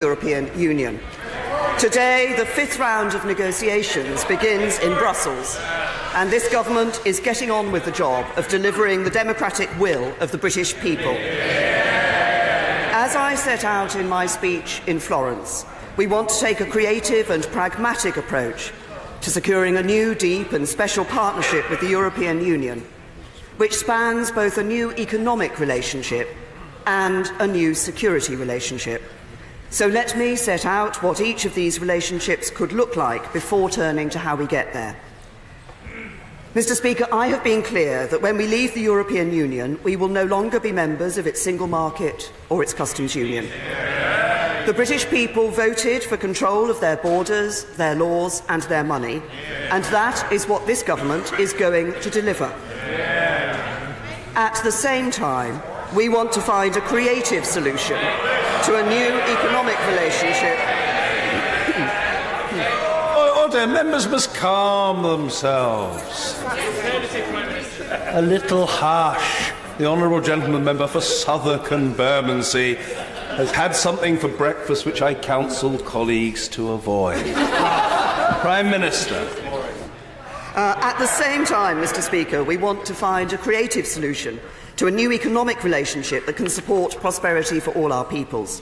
European Union. Today, the fifth round of negotiations begins in Brussels, and this government is getting on with the job of delivering the democratic will of the British people. As I set out in my speech in Florence, we want to take a creative and pragmatic approach to securing a new, deep and special partnership with the European Union, which spans both a new economic relationship and a new security relationship. So let me set out what each of these relationships could look like before turning to how we get there. Mr. Speaker, I have been clear that when we leave the European Union, we will no longer be members of its single market or its customs union. The British people voted for control of their borders, their laws and their money, and that is what this government is going to deliver. At the same time, we want to find a creative solution to a new economic relationship. Order. Members must calm themselves. A little harsh. The honourable gentleman member for Southwark and Bermondsey has had something for breakfast which I counsel colleagues to avoid. Prime Minister. At the same time, Mr. Speaker, we want to find a creative solution to a new economic relationship that can support prosperity for all our peoples.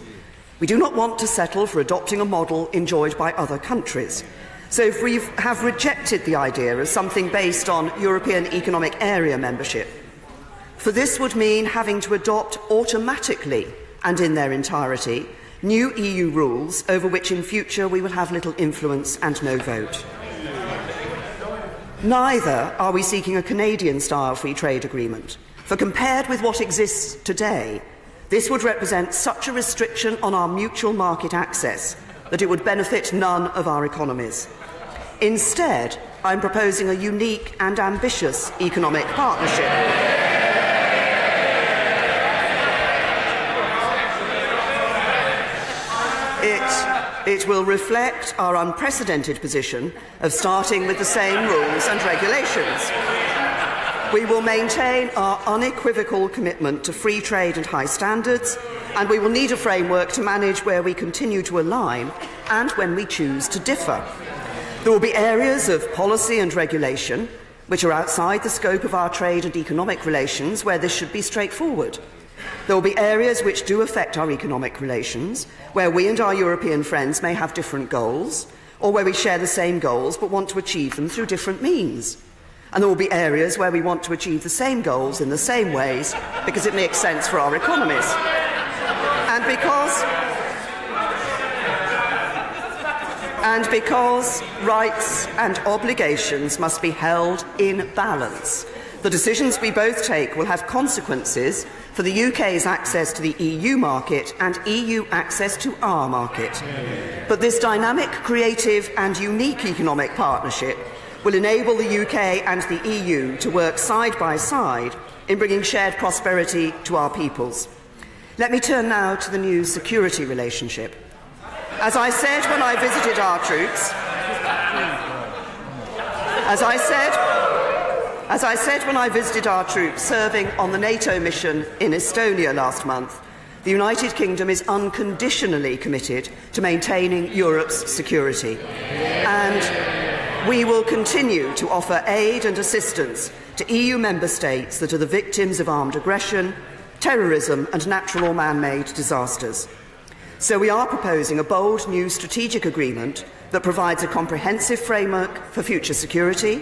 We do not want to settle for adopting a model enjoyed by other countries. So if we have rejected the idea of something based on European Economic Area membership, for this would mean having to adopt automatically and in their entirety new EU rules over which in future we will have little influence and no vote. Neither are we seeking a Canadian-style free trade agreement, for compared with what exists today, this would represent such a restriction on our mutual market access that it would benefit none of our economies. Instead, I am proposing a unique and ambitious economic partnership. It will reflect our unprecedented position of starting with the same rules and regulations. We will maintain our unequivocal commitment to free trade and high standards, and we will need a framework to manage where we continue to align and when we choose to differ. There will be areas of policy and regulation which are outside the scope of our trade and economic relations where this should be straightforward. There will be areas which do affect our economic relations, where we and our European friends may have different goals, or where we share the same goals but want to achieve them through different means. And there will be areas where we want to achieve the same goals in the same ways because it makes sense for our economies. And because rights and obligations must be held in balance, the decisions we both take will have consequences for the UK's access to the EU market and EU access to our market. But this dynamic, creative and unique economic partnership will enable the UK and the EU to work side by side in bringing shared prosperity to our peoples. Let me turn now to the new security relationship. As I said when I visited our troops, when I visited our troops serving on the NATO mission in Estonia last month, the United Kingdom is unconditionally committed to maintaining Europe's security. And we will continue to offer aid and assistance to EU member states that are the victims of armed aggression, terrorism and natural or man-made disasters. So we are proposing a bold new strategic agreement that provides a comprehensive framework for future security,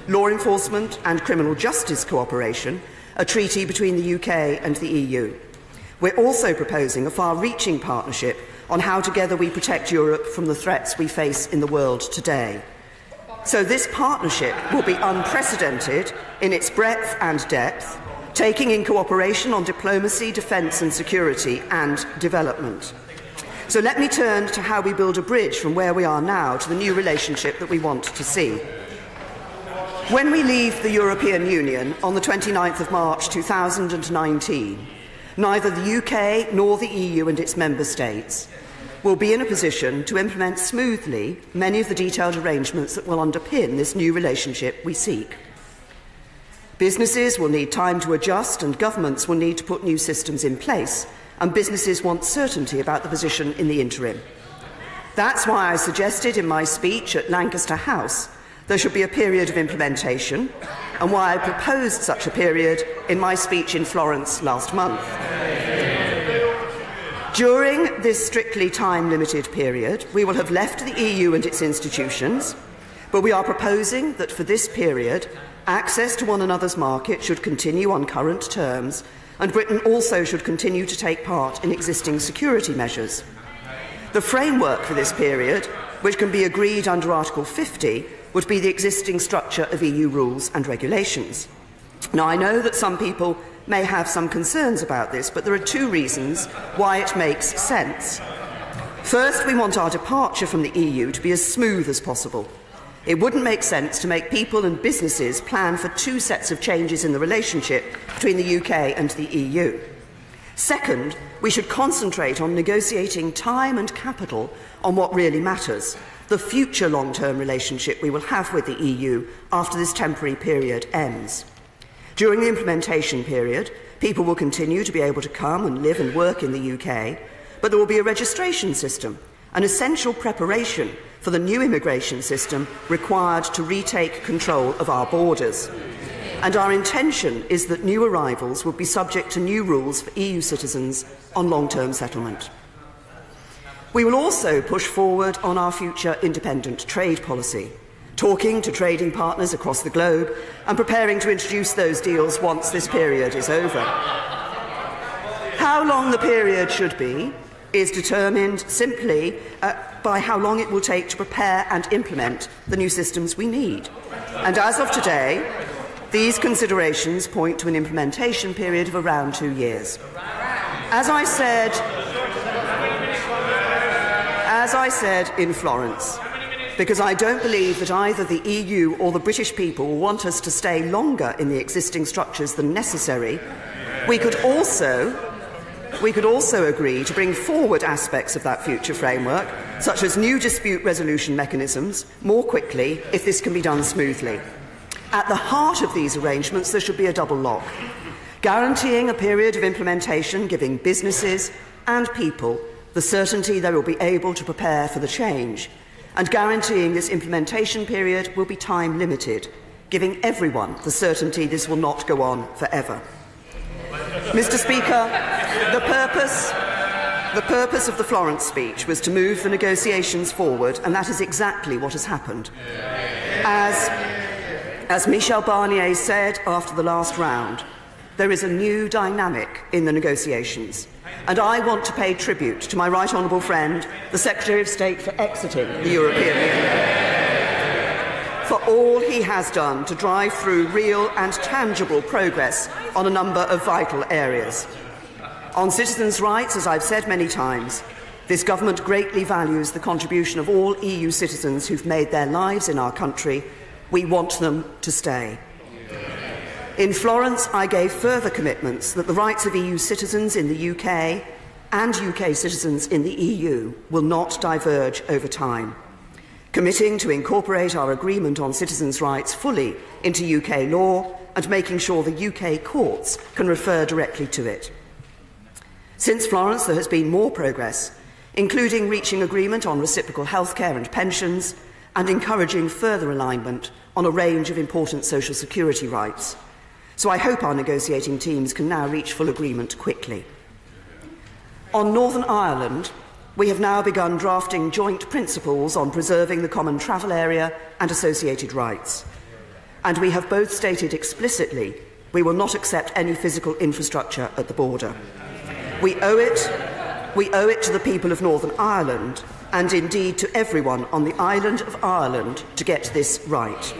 law enforcement and criminal justice cooperation, a treaty between the UK and the EU. We're also proposing a far-reaching partnership on how together we protect Europe from the threats we face in the world today. So this partnership will be unprecedented in its breadth and depth, taking in cooperation on diplomacy, defence and security and development. So let me turn to how we build a bridge from where we are now to the new relationship that we want to see. When we leave the European Union on the 29th of March 2019, neither the UK nor the EU and its member states will be in a position to implement smoothly many of the detailed arrangements that will underpin this new relationship we seek. Businesses will need time to adjust and governments will need to put new systems in place and businesses want certainty about the position in the interim. That's why I suggested in my speech at Lancaster House there should be a period of implementation, and why I proposed such a period in my speech in Florence last month. During this strictly time-limited period, we will have left the EU and its institutions, but we are proposing that for this period, access to one another's market should continue on current terms, and Britain also should continue to take part in existing security measures. The framework for this period, which can be agreed under Article 50, would be the existing structure of EU rules and regulations. Now, I know that some people may have some concerns about this, but there are two reasons why it makes sense. First, we want our departure from the EU to be as smooth as possible. It wouldn't make sense to make people and businesses plan for two sets of changes in the relationship between the UK and the EU. Second, we should concentrate on negotiating time and capital on what really matters, the future long-term relationship we will have with the EU after this temporary period ends. During the implementation period, people will continue to be able to come and live and work in the UK, but there will be a registration system, an essential preparation for the new immigration system required to retake control of our borders. And our intention is that new arrivals will be subject to new rules for EU citizens on long-term settlement. We will also push forward on our future independent trade policy, talking to trading partners across the globe and preparing to introduce those deals once this period is over. How long the period should be is determined simply by how long it will take to prepare and implement the new systems we need. And as of today, these considerations point to an implementation period of around 2 years. As I said in Florence, because I don't believe that either the EU or the British people will want us to stay longer in the existing structures than necessary, we could also agree to bring forward aspects of that future framework, such as new dispute resolution mechanisms, more quickly if this can be done smoothly. At the heart of these arrangements, there should be a double lock, guaranteeing a period of implementation giving businesses and people the certainty they will be able to prepare for the change, and guaranteeing this implementation period will be time-limited, giving everyone the certainty this will not go on forever. Mr. Speaker, the purpose of the Florence speech was to move the negotiations forward, and that is exactly what has happened. As Michel Barnier said after the last round, there is a new dynamic in the negotiations, and I want to pay tribute to my right honourable friend, the Secretary of State for exiting the European Union, for all he has done to drive through real and tangible progress on a number of vital areas. On citizens' rights, as I've said many times, this government greatly values the contribution of all EU citizens who've made their lives in our country. We want them to stay. In Florence, I gave further commitments that the rights of EU citizens in the UK and UK citizens in the EU will not diverge over time, committing to incorporate our agreement on citizens' rights fully into UK law and making sure the UK courts can refer directly to it. Since Florence, there has been more progress, including reaching agreement on reciprocal healthcare and pensions, and encouraging further alignment on a range of important social security rights. So I hope our negotiating teams can now reach full agreement quickly. On Northern Ireland, we have now begun drafting joint principles on preserving the common travel area and associated rights. And we have both stated explicitly we will not accept any physical infrastructure at the border. We owe it to the people of Northern Ireland, and indeed to everyone on the island of Ireland, to get this right.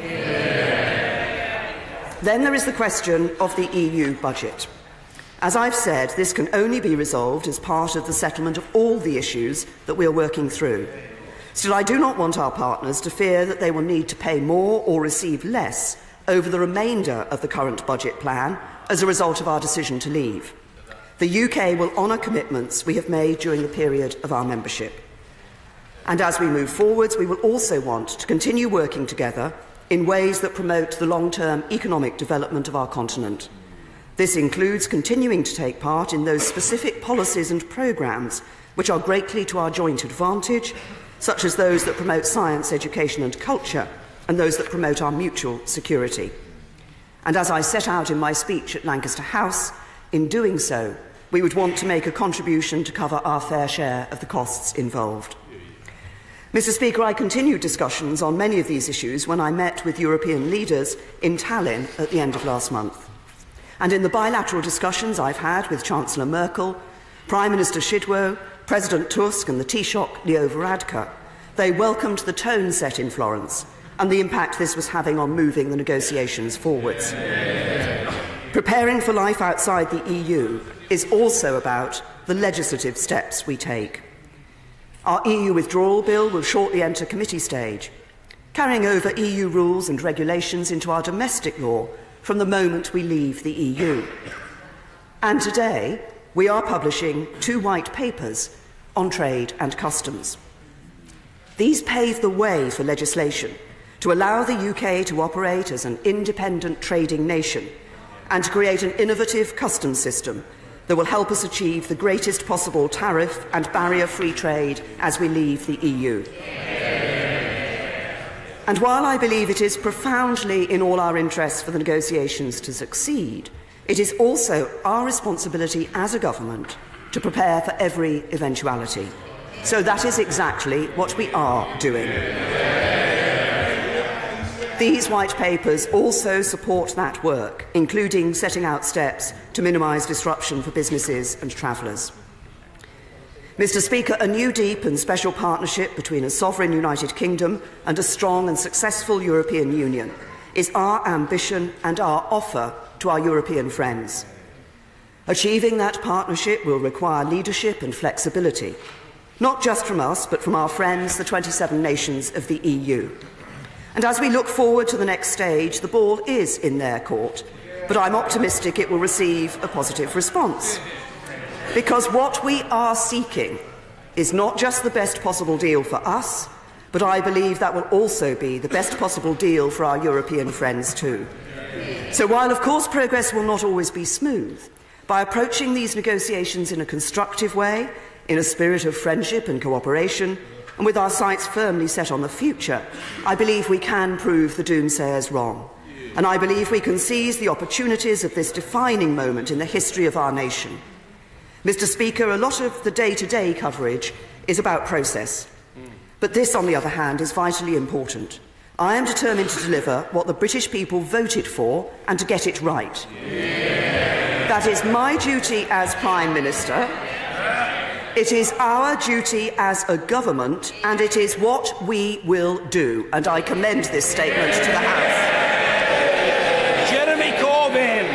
Then there is the question of the EU budget. As I've said, this can only be resolved as part of the settlement of all the issues that we are working through. Still, I do not want our partners to fear that they will need to pay more or receive less over the remainder of the current budget plan as a result of our decision to leave. The UK will honour commitments we have made during the period of our membership. And as we move forwards, we will also want to continue working together in ways that promote the long-term economic development of our continent. This includes continuing to take part in those specific policies and programmes which are greatly to our joint advantage, such as those that promote science, education and culture, and those that promote our mutual security. And as I set out in my speech at Lancaster House, in doing so, we would want to make a contribution to cover our fair share of the costs involved. Mr. Speaker, I continued discussions on many of these issues when I met with European leaders in Tallinn at the end of last month. And in the bilateral discussions I've had with Chancellor Merkel, Prime Minister Szydło, President Tusk and the Taoiseach Leo Varadkar, they welcomed the tone set in Florence and the impact this was having on moving the negotiations forwards. Preparing for life outside the EU is also about the legislative steps we take. Our EU withdrawal bill will shortly enter committee stage, carrying over EU rules and regulations into our domestic law from the moment we leave the EU. And today, we are publishing 2 white papers on trade and customs. These pave the way for legislation to allow the UK to operate as an independent trading nation and to create an innovative customs system that will help us achieve the greatest possible tariff and barrier-free trade as we leave the EU. And while I believe it is profoundly in all our interests for the negotiations to succeed, it is also our responsibility as a government to prepare for every eventuality. So that is exactly what we are doing. These white papers also support that work, including setting out steps to minimise disruption for businesses and travellers. Mr. Speaker, a new deep and special partnership between a sovereign United Kingdom and a strong and successful European Union is our ambition and our offer to our European friends. Achieving that partnership will require leadership and flexibility, not just from us, but from our friends, the 27 nations of the EU. And as we look forward to the next stage, the ball is in their court, but I'm optimistic it will receive a positive response. Because what we are seeking is not just the best possible deal for us, but I believe that will also be the best possible deal for our European friends too. So while, of course, progress will not always be smooth, by approaching these negotiations in a constructive way, in a spirit of friendship and cooperation, and with our sights firmly set on the future, I believe we can prove the doomsayers wrong. And I believe we can seize the opportunities of this defining moment in the history of our nation. Mr. Speaker, a lot of the day-to-day coverage is about process. But this, on the other hand, is vitally important. I am determined to deliver what the British people voted for and to get it right. That is my duty as Prime Minister. It is our duty as a government, and it is what we will do. And I commend this statement to the House. Jeremy Corbyn.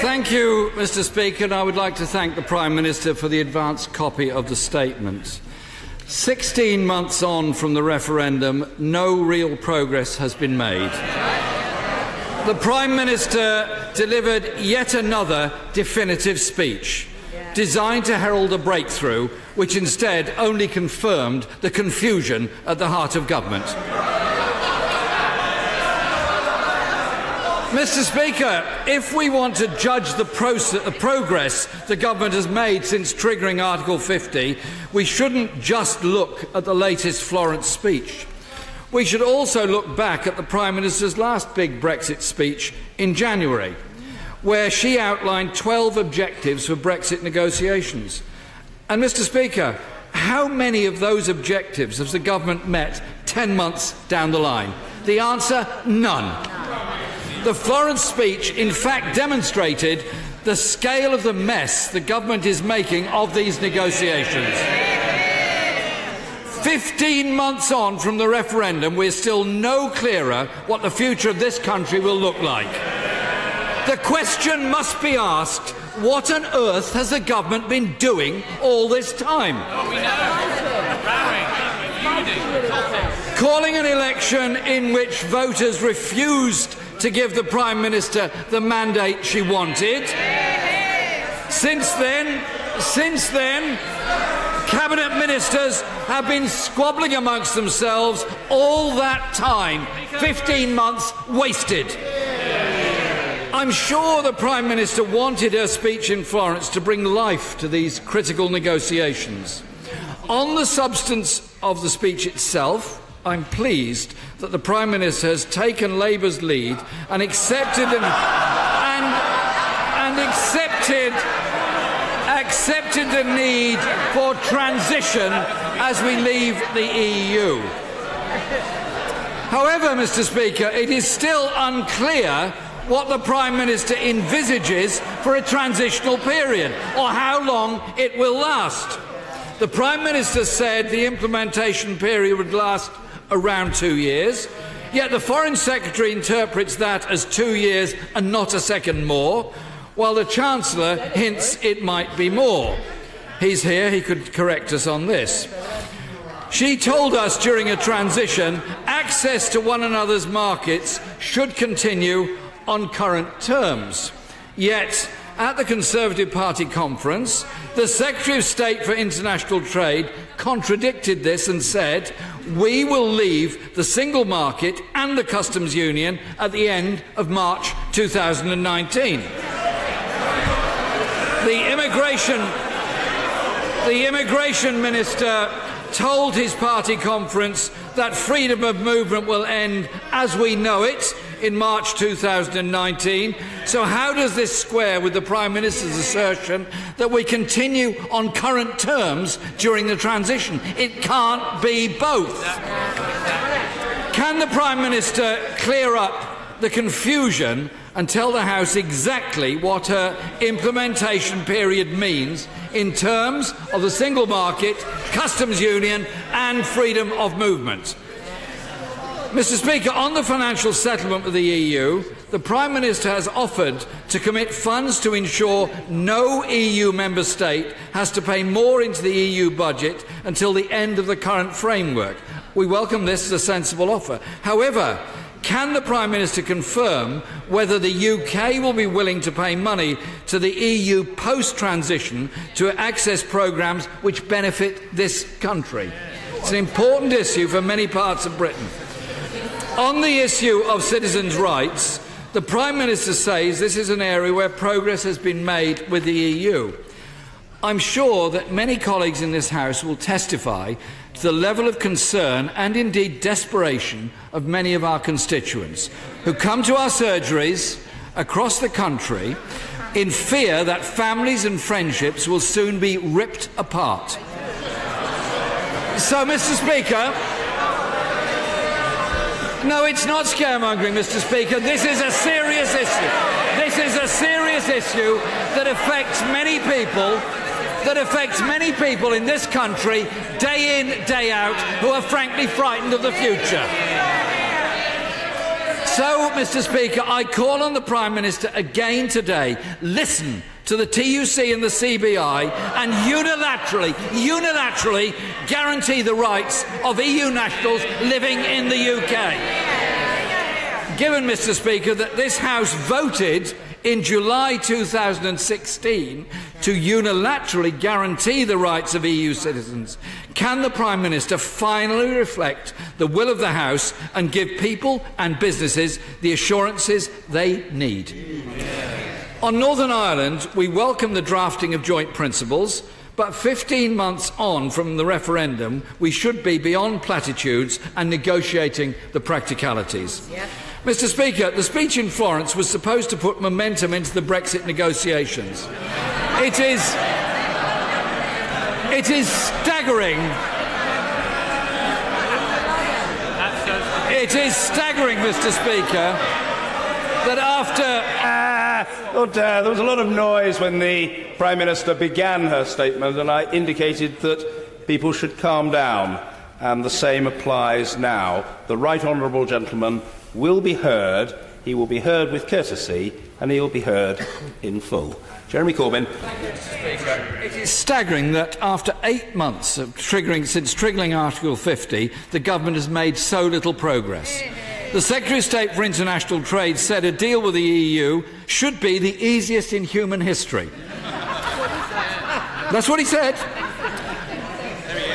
Thank you, Mr. Speaker, and I would like to thank the Prime Minister for the advance copy of the statement. 16 months on from the referendum, no real progress has been made. The Prime Minister delivered yet another definitive speech, designed to herald a breakthrough, which instead only confirmed the confusion at the heart of government. Mr. Speaker, if we want to judge the progress the government has made since triggering Article 50, we shouldn't just look at the latest Florence speech. We should also look back at the Prime Minister's last big Brexit speech in January, where she outlined 12 objectives for Brexit negotiations. And, Mr. Speaker, how many of those objectives has the government met 10 months down the line? The answer, none. The Florence speech, in fact, demonstrated the scale of the mess the government is making of these negotiations. 15 months on from the referendum, we're still no clearer what the future of this country will look like. The question must be asked, what on earth has the government been doing all this time? Calling an election in which voters refused to give the Prime Minister the mandate she wanted. Since then, Cabinet ministers have been squabbling amongst themselves all that time. 15 months wasted. I'm sure the Prime Minister wanted her speech in Florence to bring life to these critical negotiations. On the substance of the speech itself, I'm pleased that the Prime Minister has taken Labour's lead and accepted the need for transition as we leave the EU. However, Mr. Speaker, it is still unclear what the Prime Minister envisages for a transitional period or how long it will last. The Prime Minister said the implementation period would last around 2 years, yet the Foreign Secretary interprets that as 2 years and not a second more, while the Chancellor hints it might be more. He's here, he could correct us on this. She told us during a transition access to one another's markets should continue on current terms. Yet, at the Conservative Party conference, the Secretary of State for International Trade contradicted this and said, "We will leave the single market and the customs union at the end of March 2019. The Immigration Minister told his party conference that freedom of movement will end as we know it in March 2019. So how does this square with the Prime Minister's assertion that we continue on current terms during the transition? It can't be both. Can the Prime Minister clear up the confusion and tell the House exactly what her implementation period means in terms of the single market, customs union and freedom of movement? Mr. Speaker, on the financial settlement with the EU, the Prime Minister has offered to commit funds to ensure no EU member state has to pay more into the EU budget until the end of the current framework. We welcome this as a sensible offer. However, can the Prime Minister confirm whether the UK will be willing to pay money to the EU post-transition to access programmes which benefit this country? It's an important issue for many parts of Britain. On the issue of citizens' rights, the Prime Minister says this is an area where progress has been made with the EU. I'm sure that many colleagues in this House will testify to the level of concern and indeed desperation of many of our constituents who come to our surgeries across the country in fear that families and friendships will soon be ripped apart. So, Mr. Speaker, no, it's not scaremongering, Mr. Speaker. This is a serious issue. This is a serious issue that affects many people in this country, day in, day out, who are frankly frightened of the future. So, Mr. Speaker, I call on the Prime Minister again today, listen to the TUC and the CBI and unilaterally guarantee the rights of EU nationals living in the UK. Given, Mr. Speaker, that this House voted in July 2016 to unilaterally guarantee the rights of EU citizens, can the Prime Minister finally reflect the will of the House and give people and businesses the assurances they need? On Northern Ireland, we welcome the drafting of joint principles, but 15 months on from the referendum, we should be beyond platitudes and negotiating the practicalities. Yep. Mr. Speaker, the speech in Florence was supposed to put momentum into the Brexit negotiations. It is staggering. It is staggering, Mr. Speaker, that after... there was a lot of noise when the Prime Minister began her statement, and I indicated that people should calm down, and the same applies now. The Right Honourable Gentleman will be heard. He will be heard with courtesy, and he will be heard in full. Jeremy Corbyn. It is staggering that after 8 months since triggering Article 50, the government has made so little progress. The Secretary of State for International Trade said a deal with the EU should be the easiest in human history. That's what he said.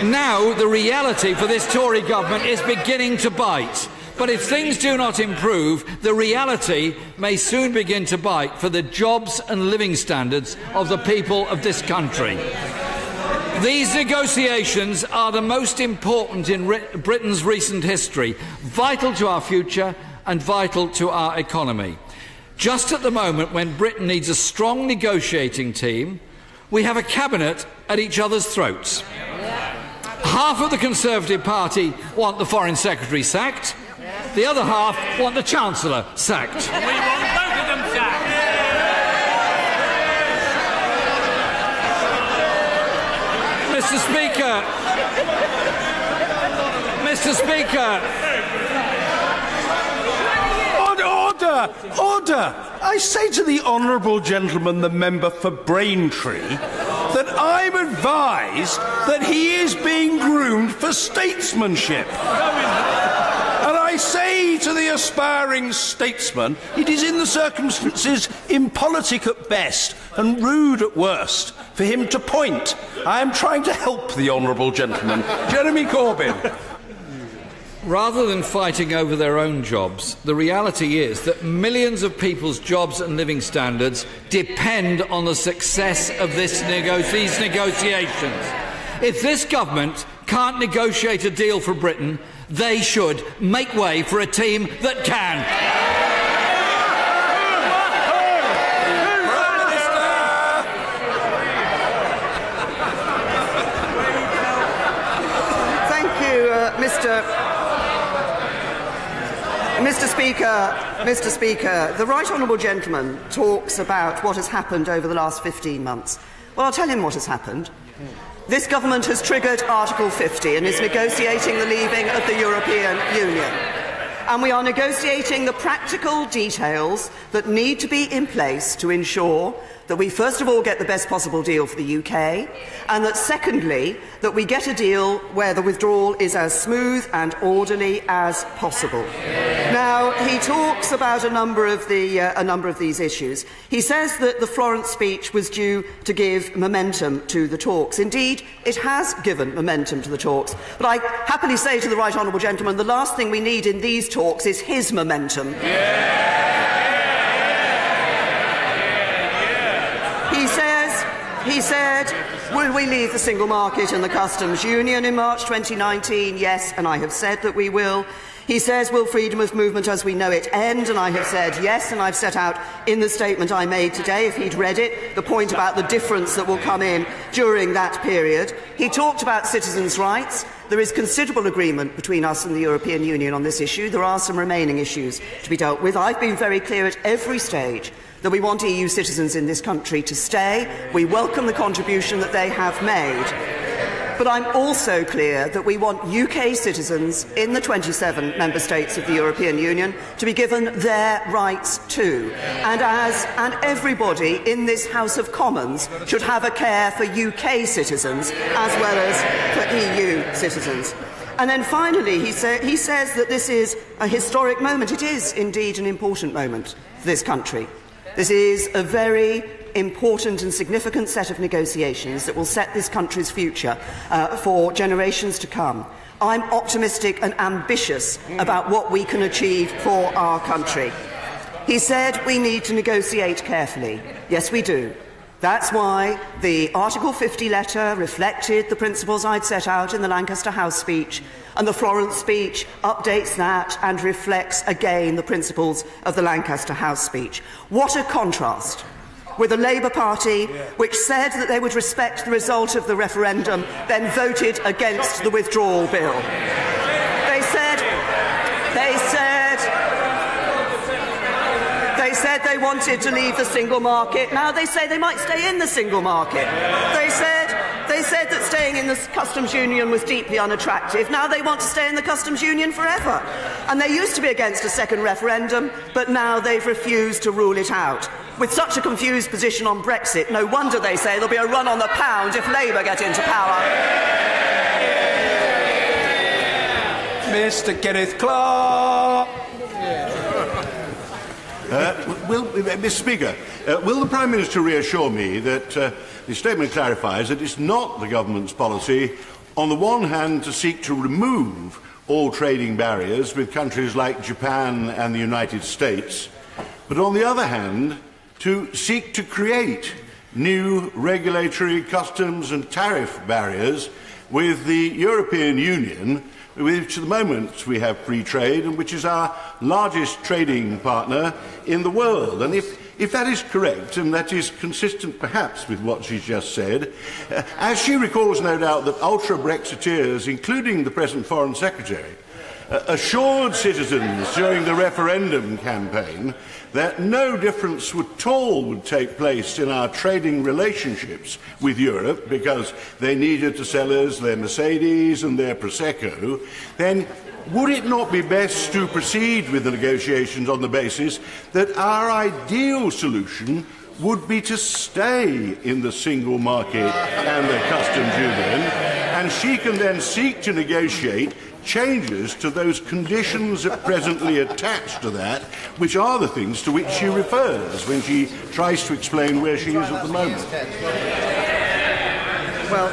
Now the reality for this Tory government is beginning to bite. But if things do not improve, the reality may soon begin to bite for the jobs and living standards of the people of this country. These negotiations are the most important in Britain's recent history, vital to our future and vital to our economy. Just at the moment when Britain needs a strong negotiating team, we have a cabinet at each other's throats. Half of the Conservative Party want the Foreign Secretary sacked. The other half want the Chancellor sacked. We want both of them sacked. Mr. Speaker. Mr. Speaker. Order! I say to the honourable gentleman, the member for Braintree, that I'm advised that he is being groomed for statesmanship. And I say to the aspiring statesman, it is in the circumstances impolitic at best and rude at worst for him to point. I am trying to help the honourable gentleman. Jeremy Corbyn. Rather than fighting over their own jobs, the reality is that millions of people's jobs and living standards depend on the success of these negotiations. If this government can't negotiate a deal for Britain, they should make way for a team that can. Mr. Speaker, the right honourable gentleman talks about what has happened over the last 15 months. Well, I'll tell him what has happened. This government has triggered Article 50 and is negotiating the leaving of the European Union. And we are negotiating the practical details that need to be in place to ensure that we first of all get the best possible deal for the UK, and that secondly, that we get a deal where the withdrawal is as smooth and orderly as possible. Now, he talks about a number of these issues. He says that the Florence speech was due to give momentum to the talks. Indeed, it has given momentum to the talks. But I happily say to the right honourable gentleman, the last thing we need in these talks is his momentum. He said, will we leave the single market and the customs union in March 2019? Yes, and I have said that we will. He says, will freedom of movement as we know it end? And I have said yes, and I've set out in the statement I made today, if he'd read it, the point about the difference that will come in during that period. He talked about citizens' rights. There is considerable agreement between us and the European Union on this issue. There are some remaining issues to be dealt with. I've been very clear at every stage that we want EU citizens in this country to stay. We welcome the contribution that they have made. But I'm also clear that we want UK citizens in the 27 member states of the European Union to be given their rights too. And everybody in this House of Commons should have a care for UK citizens as well as for EU citizens. And then finally, he says that this is a historic moment. It is indeed an important moment for this country. This is a very important and significant set of negotiations that will set this country's future for generations to come. I'm optimistic and ambitious about what we can achieve for our country. He said we need to negotiate carefully. Yes, we do. That's why the Article 50 letter reflected the principles I'd set out in the Lancaster House speech, and the Florence speech updates that and reflects again the principles of the Lancaster House speech. What a contrast with the Labour Party, which said that they would respect the result of the referendum, then voted against the withdrawal bill. They said they wanted to leave the single market. Now they say they might stay in the single market. They said that staying in the customs union was deeply unattractive. Now they want to stay in the customs union forever. And they used to be against a second referendum, but now they've refused to rule it out. With such a confused position on Brexit, no wonder they say there'll be a run on the pound if Labour get into power. Mr. Kenneth Clark. Mr. Speaker, will the Prime Minister reassure me that the statement clarifies that it's not the government's policy On the one hand, to seek to remove all trading barriers with countries like Japan and the United States, but on the other hand, to seek to create new regulatory, customs and tariff barriers with the European Union, which at the moment we have free trade and which is our largest trading partner in the world. And if that is correct, and that is consistent perhaps with what she's just said, as she recalls no doubt that ultra-Brexiteers, including the present Foreign Secretary, assured citizens during the referendum campaign that no difference at all would take place in our trading relationships with Europe because they needed to sell us their Mercedes and their Prosecco, then would it not be best to proceed with the negotiations on the basis that our ideal solution would be to stay in the single market and the customs union, and she can then seek to negotiate changes to those conditions that presently attached to that, which are the things to which she refers when she tries to explain where she is at the moment. Well,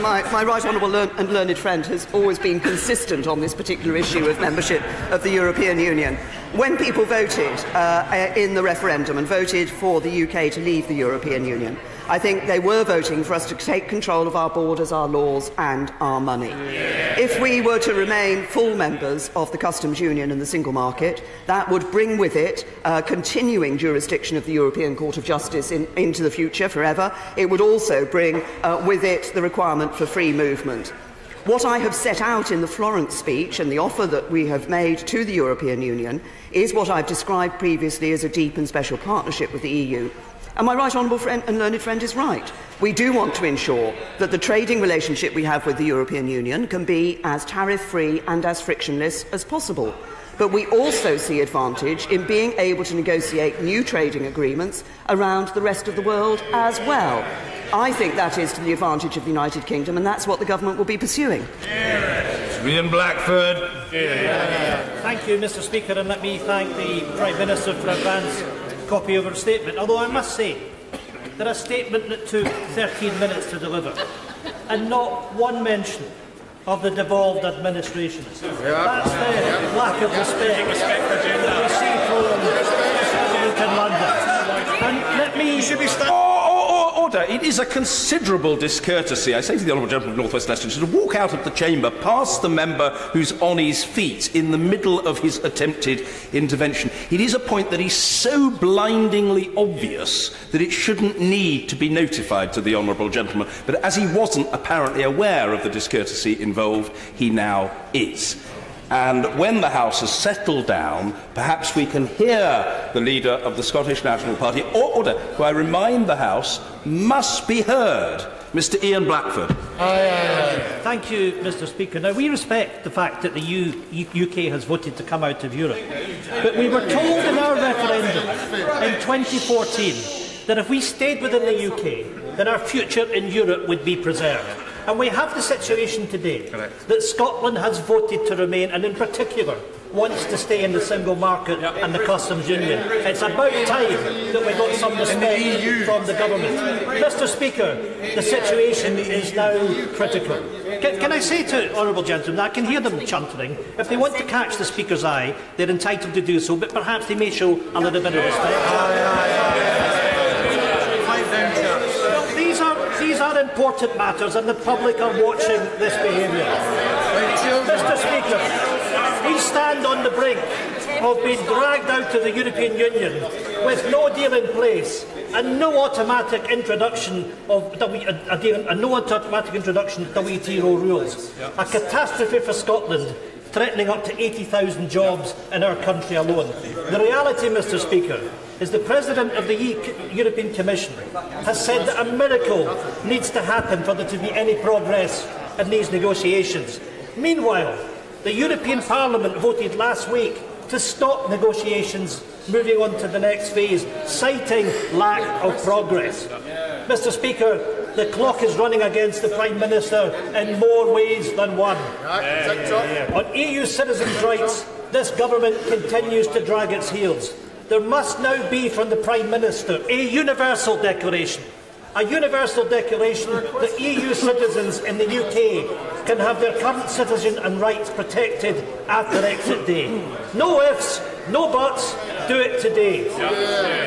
my right honourable and learned friend has always been consistent on this particular issue of membership of the European Union. When people voted in the referendum and voted for the UK to leave the European Union, I think they were voting for us to take control of our borders, our laws and our money. If we were to remain full members of the customs union and the single market, that would bring with it continuing jurisdiction of the European Court of Justice into the future forever. It would also bring with it the requirement for free movement. What I have set out in the Florence speech and the offer that we have made to the European Union is what I've described previously as a deep and special partnership with the EU. And my right honourable friend and learned friend is right. We do want to ensure that the trading relationship we have with the European Union can be as tariff-free and as frictionless as possible. But we also see advantage in being able to negotiate new trading agreements around the rest of the world as well. I think that is to the advantage of the United Kingdom, and that's what the government will be pursuing. Ian Blackford. Thank you, Mr. Speaker, and let me thank the Prime Minister for advance copy of her statement. Although I must say that a statement that took 13 minutes to deliver, and not one mention of the devolved administration. That's the lack of respect that we see from the President in London. And let me... You should be Order. It is a considerable discourtesy, I say to the Honourable Gentleman of North West Leicestershire, to walk out of the chamber past the member who's on his feet in the middle of his attempted intervention. It is a point that is so blindingly obvious that it shouldn't need to be notified to the Honourable Gentleman. But as he wasn't apparently aware of the discourtesy involved, he now is. And when the House has settled down, perhaps we can hear the leader of the Scottish National Party, Order, who I remind the House must be heard, Mr. Ian Blackford. Thank you, Mr. Speaker. Now, we respect the fact that the UK has voted to come out of Europe. But we were told in our referendum in 2014 that if we stayed within the UK, then our future in Europe would be preserved. And we have the situation today that Scotland has voted to remain, and in particular wants to stay in the single market and the customs union. It's about time that we got some respect from the government. Mr. Speaker, the situation is now critical. Can I say to honourable gentlemen, I can hear them chuntering. If they want to catch the Speaker's eye, they're entitled to do so, but perhaps they may show a little bit of respect. These are important matters, and the public are watching this behaviour. Mr. Speaker, we stand on the brink of being dragged out of the European Union with no deal in place and no automatic introduction of WTO rules. A catastrophe for Scotland, threatening up to 80,000 jobs in our country alone. The reality, Mr. Speaker, is the President of the European Commission has said that a miracle needs to happen for there to be any progress in these negotiations. Meanwhile, the European Parliament voted last week to stop negotiations moving on to the next phase, citing lack of progress. Mr. Speaker, the clock is running against the Prime Minister in more ways than one. On EU citizens' rights, this government continues to drag its heels. There must now be from the Prime Minister a universal declaration a universal declaration that EU citizens in the UK can have their current citizen and rights protected after exit day. No ifs, no buts, do it today.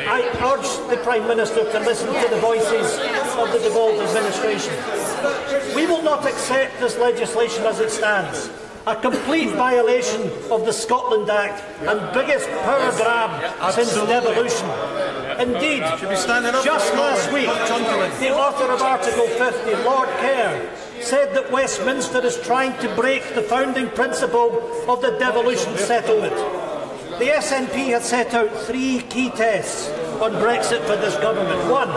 I urge the Prime Minister to listen to the voices of the devolved administration. We will not accept this legislation as it stands. A complete violation of the Scotland Act and biggest power grab since devolution. Indeed, just last week, the author of Article 50, Lord Kerr, said that Westminster is trying to break the founding principle of the devolution settlement. The SNP has set out 3 key tests on Brexit for this government. 1,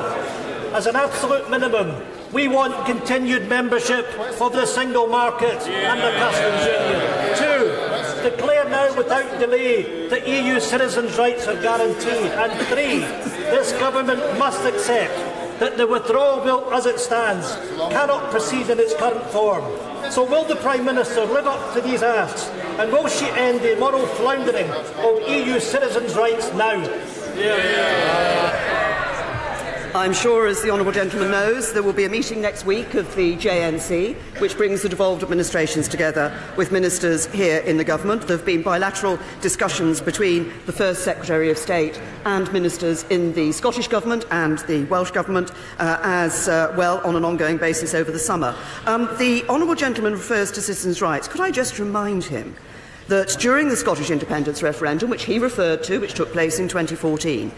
as an absolute minimum, we want continued membership of the single market and the customs union. 2, declare now without delay that EU citizens' rights are guaranteed. And 3, this government must accept that the withdrawal bill as it stands cannot proceed in its current form. So will the Prime Minister live up to these asks, and will she end the moral floundering of EU citizens' rights now? I'm sure, as the honourable gentleman knows, there will be a meeting next week of the JNC, which brings the devolved administrations together with ministers here in the government. There have been bilateral discussions between the First Secretary of State and ministers in the Scottish Government and the Welsh Government as well on an ongoing basis over the summer. The honourable gentleman refers to citizens' rights. Could I just remind him that during the Scottish independence referendum, which he referred to, which took place in 2014,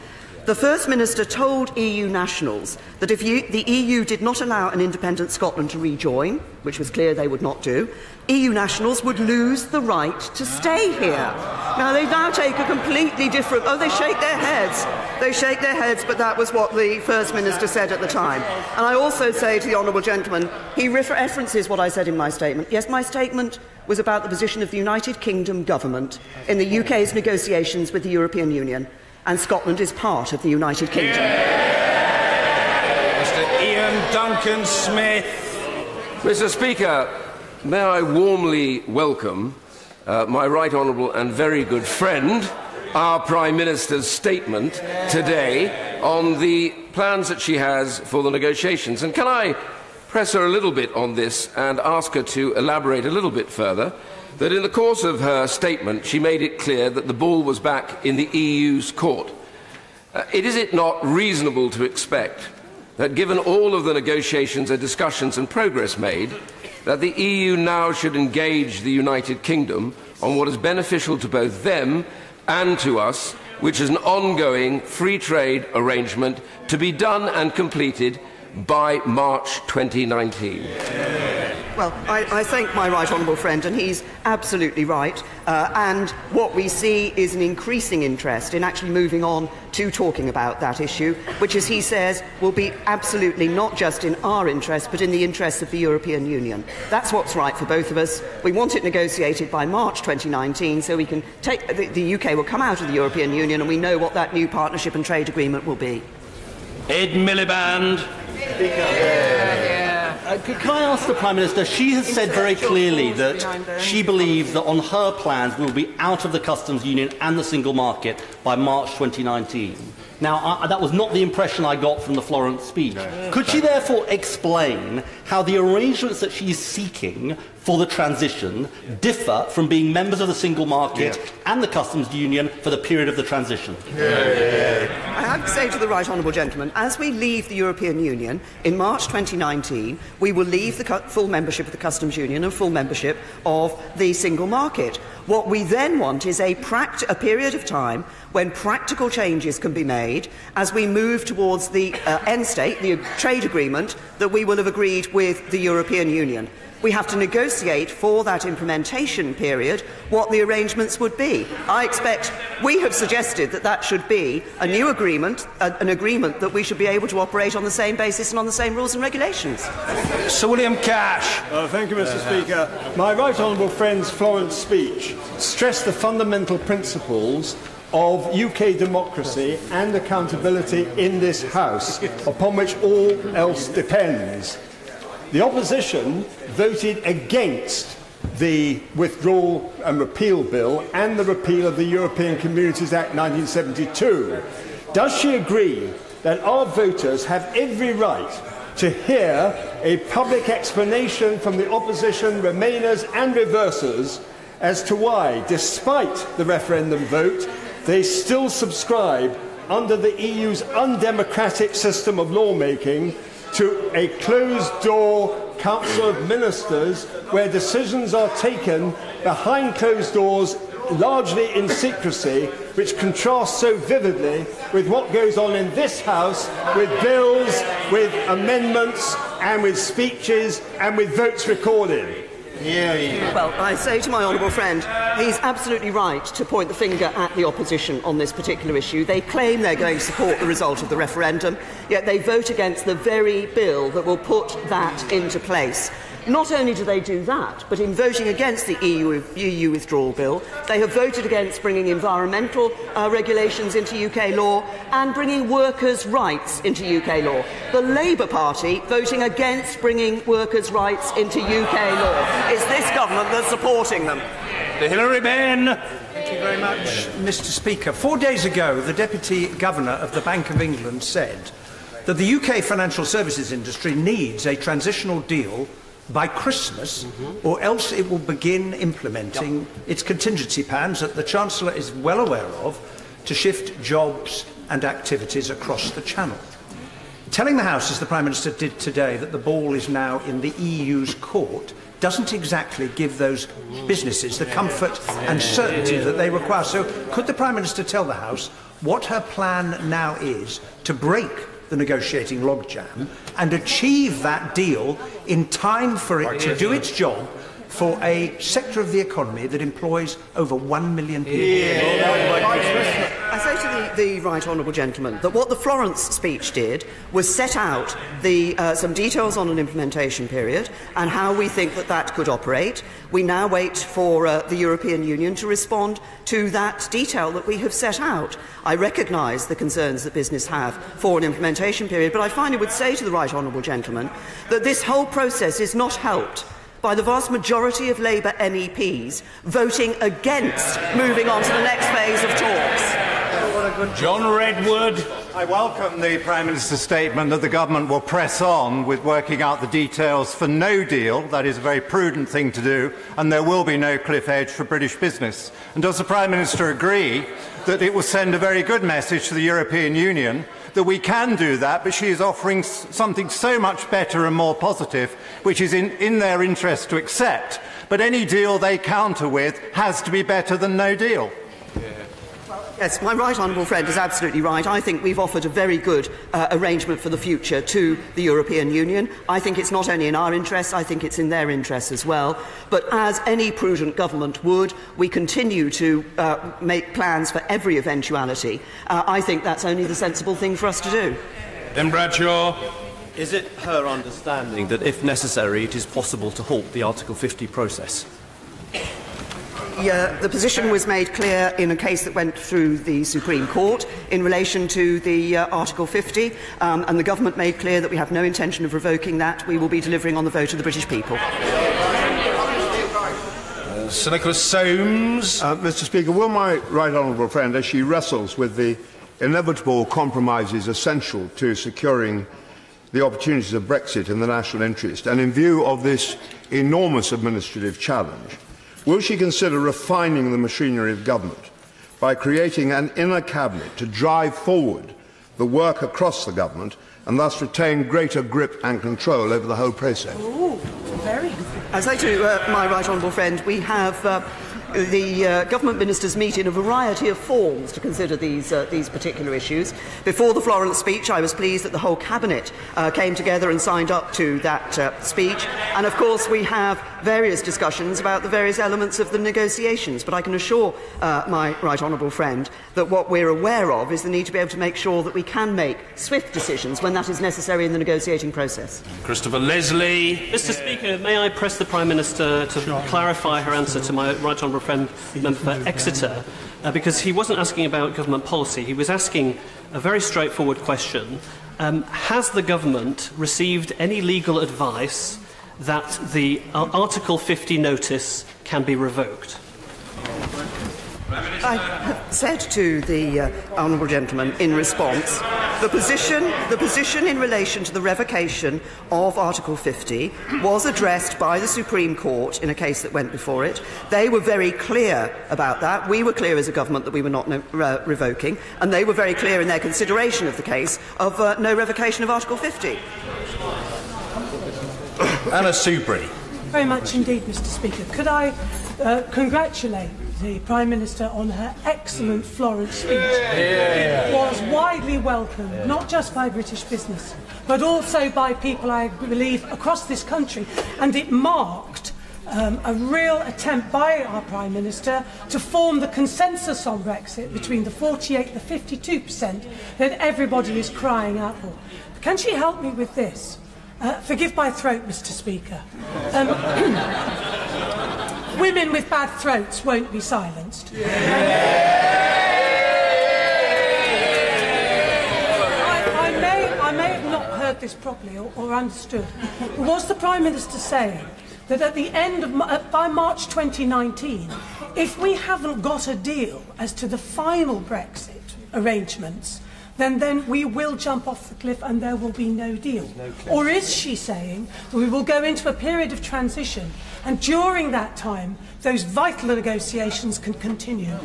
the First Minister told EU nationals that if the EU did not allow an independent Scotland to rejoin, which was clear they would not do, EU nationals would lose the right to stay here. Now, they now take a completely different... Oh, they shake their heads. They shake their heads, but that was what the First Minister said at the time. And I also say to the honourable gentleman, he references what I said in my statement. Yes, my statement was about the position of the United Kingdom government in the UK's negotiations with the European Union. And Scotland is part of the United Kingdom. Mr. Ian Duncan Smith. Mr. Speaker, may I warmly welcome my right honourable and very good friend, our Prime Minister's statement today on the plans that she has for the negotiations. And can I press her a little bit on this and ask her to elaborate a little bit further? That in the course of her statement she made it clear that the ball was back in the EU's court. Is it not reasonable to expect that, given all of the negotiations and discussions and progress made, that the EU now should engage the United Kingdom on what is beneficial to both them and to us, which is an ongoing free trade arrangement to be done and completed by March 2019? Well, I thank my right honourable friend, and he's absolutely right. And what we see is an increasing interest in actually moving on to talking about that issue, which, as he says, will be absolutely not just in our interest, but in the interests of the European Union. That's what's right for both of us. We want it negotiated by March 2019, so we can take the UK will come out of the European Union, and we know what that new partnership and trade agreement will be. Ed Miliband. Can I ask the Prime Minister, she has said very clearly that she believes that on her plans we will be out of the customs union and the single market by March 2019. Now, that was not the impression I got from the Florence speech. Could she therefore explain how the arrangements that she is seeking for the transition differ from being members of the single market and the customs union for the period of the transition? I have to say to the right honourable gentleman, as we leave the European Union in March 2019, we will leave the full membership of the customs union and full membership of the single market. What we then want is a period of time when practical changes can be made as we move towards the end state, the trade agreement that we will have agreed with the European Union. We have to negotiate for that implementation period what the arrangements would be. I expect we have suggested that that should be a new agreement, an agreement that we should be able to operate on the same basis and on the same rules and regulations. Sir William Cash. Thank you, Mr. Speaker. My right honourable friend's Florence speech stressed the fundamental principles of UK democracy and accountability in this House, upon which all else depends. The opposition voted against the Withdrawal and Repeal Bill and the repeal of the European Communities Act 1972. Does she agree that our voters have every right to hear a public explanation from the opposition, Remainers and Reversers as to why, despite the referendum vote, they still subscribe under the EU's undemocratic system of lawmaking to a closed-door Council of Ministers where decisions are taken behind closed doors, largely in secrecy, which contrasts so vividly with what goes on in this House with bills, with amendments and with speeches and with votes recorded. Well, I say to my honourable friend, he's absolutely right to point the finger at the opposition on this particular issue. They claim they're going to support the result of the referendum, yet they vote against the very bill that will put that into place. Not only do they do that, but in voting against the EU withdrawal bill, they have voted against bringing environmental regulations into UK law and bringing workers' rights into UK law. The Labour Party voting against bringing workers' rights into UK law. Is this government that's supporting them? The Hillary Ben. Thank you very much, Mr. Speaker. 4 days ago, the Deputy Governor of the Bank of England said that the UK financial services industry needs a transitional deal by Christmas, or else it will begin implementing its contingency plans that the Chancellor is well aware of to shift jobs and activities across the Channel. Telling the House, as the Prime Minister did today, that the ball is now in the EU's court doesn't exactly give those businesses the comfort and certainty that they require. So could the Prime Minister tell the House what her plan now is to break the negotiating logjam and achieve that deal in time for it to do its job for a sector of the economy that employs over 1 million people? I say to the right honourable gentleman that what the Florence speech did was set out some details on an implementation period and how we think that that could operate. We now wait for the European Union to respond to that detail that we have set out. I recognise the concerns that business have for an implementation period, but I finally would say to the right honourable gentleman that this whole process is not helped by the vast majority of Labour MEPs voting against moving on to the next phase of talks. John Redwood. I welcome the Prime Minister's statement that the government will press on with working out the details for no deal. That is a very prudent thing to do, and there will be no cliff edge for British business. And does the Prime Minister agree that it will send a very good message to the European Union that we can do that, but she is offering something so much better and more positive, which is in their interest to accept. But any deal they counter with has to be better than no deal. Yes, my right honourable friend is absolutely right. I think we've offered a very good arrangement for the future to the European Union. I think it's not only in our interests, I think it's in their interests as well. But as any prudent government would, we continue to make plans for every eventuality. I think that's only the sensible thing for us to do. Then Bradshaw. Is it her understanding that, if necessary, it is possible to halt the Article 50 process? The position was made clear in a case that went through the Supreme Court in relation to the Article 50, and the government made clear that we have no intention of revoking that. We will be delivering on the vote of the British people. Sir Nicholas Soames. Mr. Speaker, will my right honourable friend, as she wrestles with the inevitable compromises essential to securing the opportunities of Brexit in the national interest, and in view of this enormous administrative challenge, will she consider refining the machinery of government by creating an inner cabinet to drive forward the work across the government and thus retain greater grip and control over the whole process? I say to my right honourable friend, we have the government ministers meet in a variety of forms to consider these particular issues. Before the Florence speech, I was pleased that the whole cabinet came together and signed up to that speech. And of course, we have various discussions about the various elements of the negotiations. But I can assure my right honourable friend that what we're aware of is the need to be able to make sure that we can make swift decisions when that is necessary in the negotiating process. Christopher Leslie. Mr. Speaker, may I press the Prime Minister to clarify her answer to my right honourable friend, member for Exeter, because he wasn't asking about government policy. He was asking a very straightforward question. Has the government received any legal advice that the Article 50 notice can be revoked? I have said to the honourable gentleman in response, the position in relation to the revocation of Article 50 was addressed by the Supreme Court in a case that went before it. They were very clear about that. We were clear as a government that we were not revoking, and they were very clear in their consideration of the case of no revocation of Article 50. Anna Soubry. Very much indeed, Mr. Speaker. Could I congratulate the Prime Minister on her excellent Florence speech? It was widely welcomed, not just by British business, but also by people, I believe, across this country, and it marked a real attempt by our Prime Minister to form the consensus on Brexit between the 48% and the 52% that everybody is crying out for. Can she help me with this? Forgive my throat, Mr. Speaker. Women with bad throats won't be silenced. I may have not heard this properly or understood. But was the Prime Minister saying that at the end of by March 2019, if we haven't got a deal as to the final Brexit arrangements, then we will jump off the cliff and there will be no deal? Or is she saying that we will go into a period of transition and during that time those vital negotiations can continue?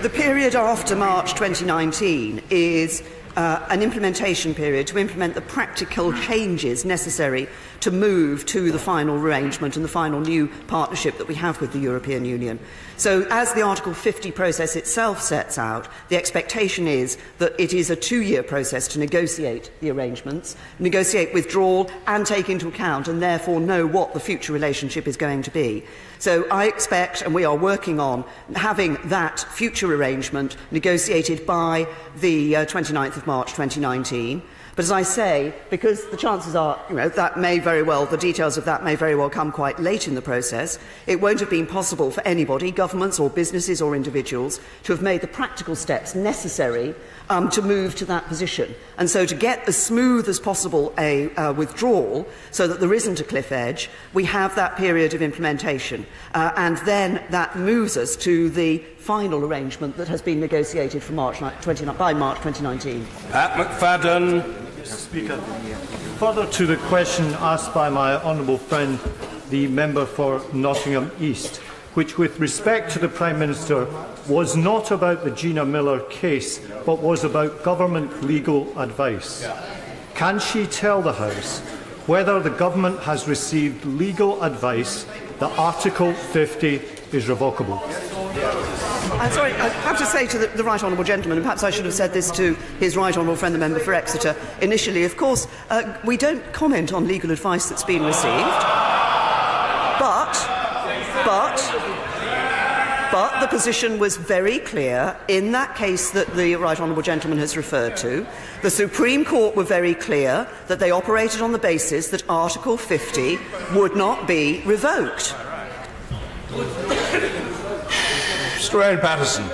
The period after March 2019 is an implementation period to implement the practical changes necessary to move to the final arrangement and the final new partnership that we have with the European Union. So, as the Article 50 process itself sets out, the expectation is that it is a 2-year process to negotiate the arrangements, negotiate withdrawal and take into account and therefore know what the future relationship is going to be. So I expect, and we are working on, having that future arrangement negotiated by the 29th of March 2019. But as I say, because the chances are, that may very well, the details of that may very well come quite late in the process, it won't have been possible for anybody, governments or businesses or individuals, to have made the practical steps necessary to move to that position. And so to get as smooth as possible a withdrawal so that there isn't a cliff edge, we have that period of implementation. And then that moves us to the final arrangement that has been negotiated for by March 2019. Pat McFadden. Mr. Speaker, further to the question asked by my honourable friend, the member for Nottingham East, which with respect to the Prime Minister was not about the Gina Miller case, but was about government legal advice. Can she tell the House whether the government has received legal advice that Article 50 is revocable? I'm sorry, I have to say to the Right Honourable Gentleman, and perhaps I should have said this to his Right Honourable friend, the member for Exeter, initially, of course, we don't comment on legal advice that's been received, but the position was very clear in that case that the Right Honourable Gentleman has referred to. The Supreme Court were very clear that they operated on the basis that Article 50 would not be revoked. Mr. Owen Patterson.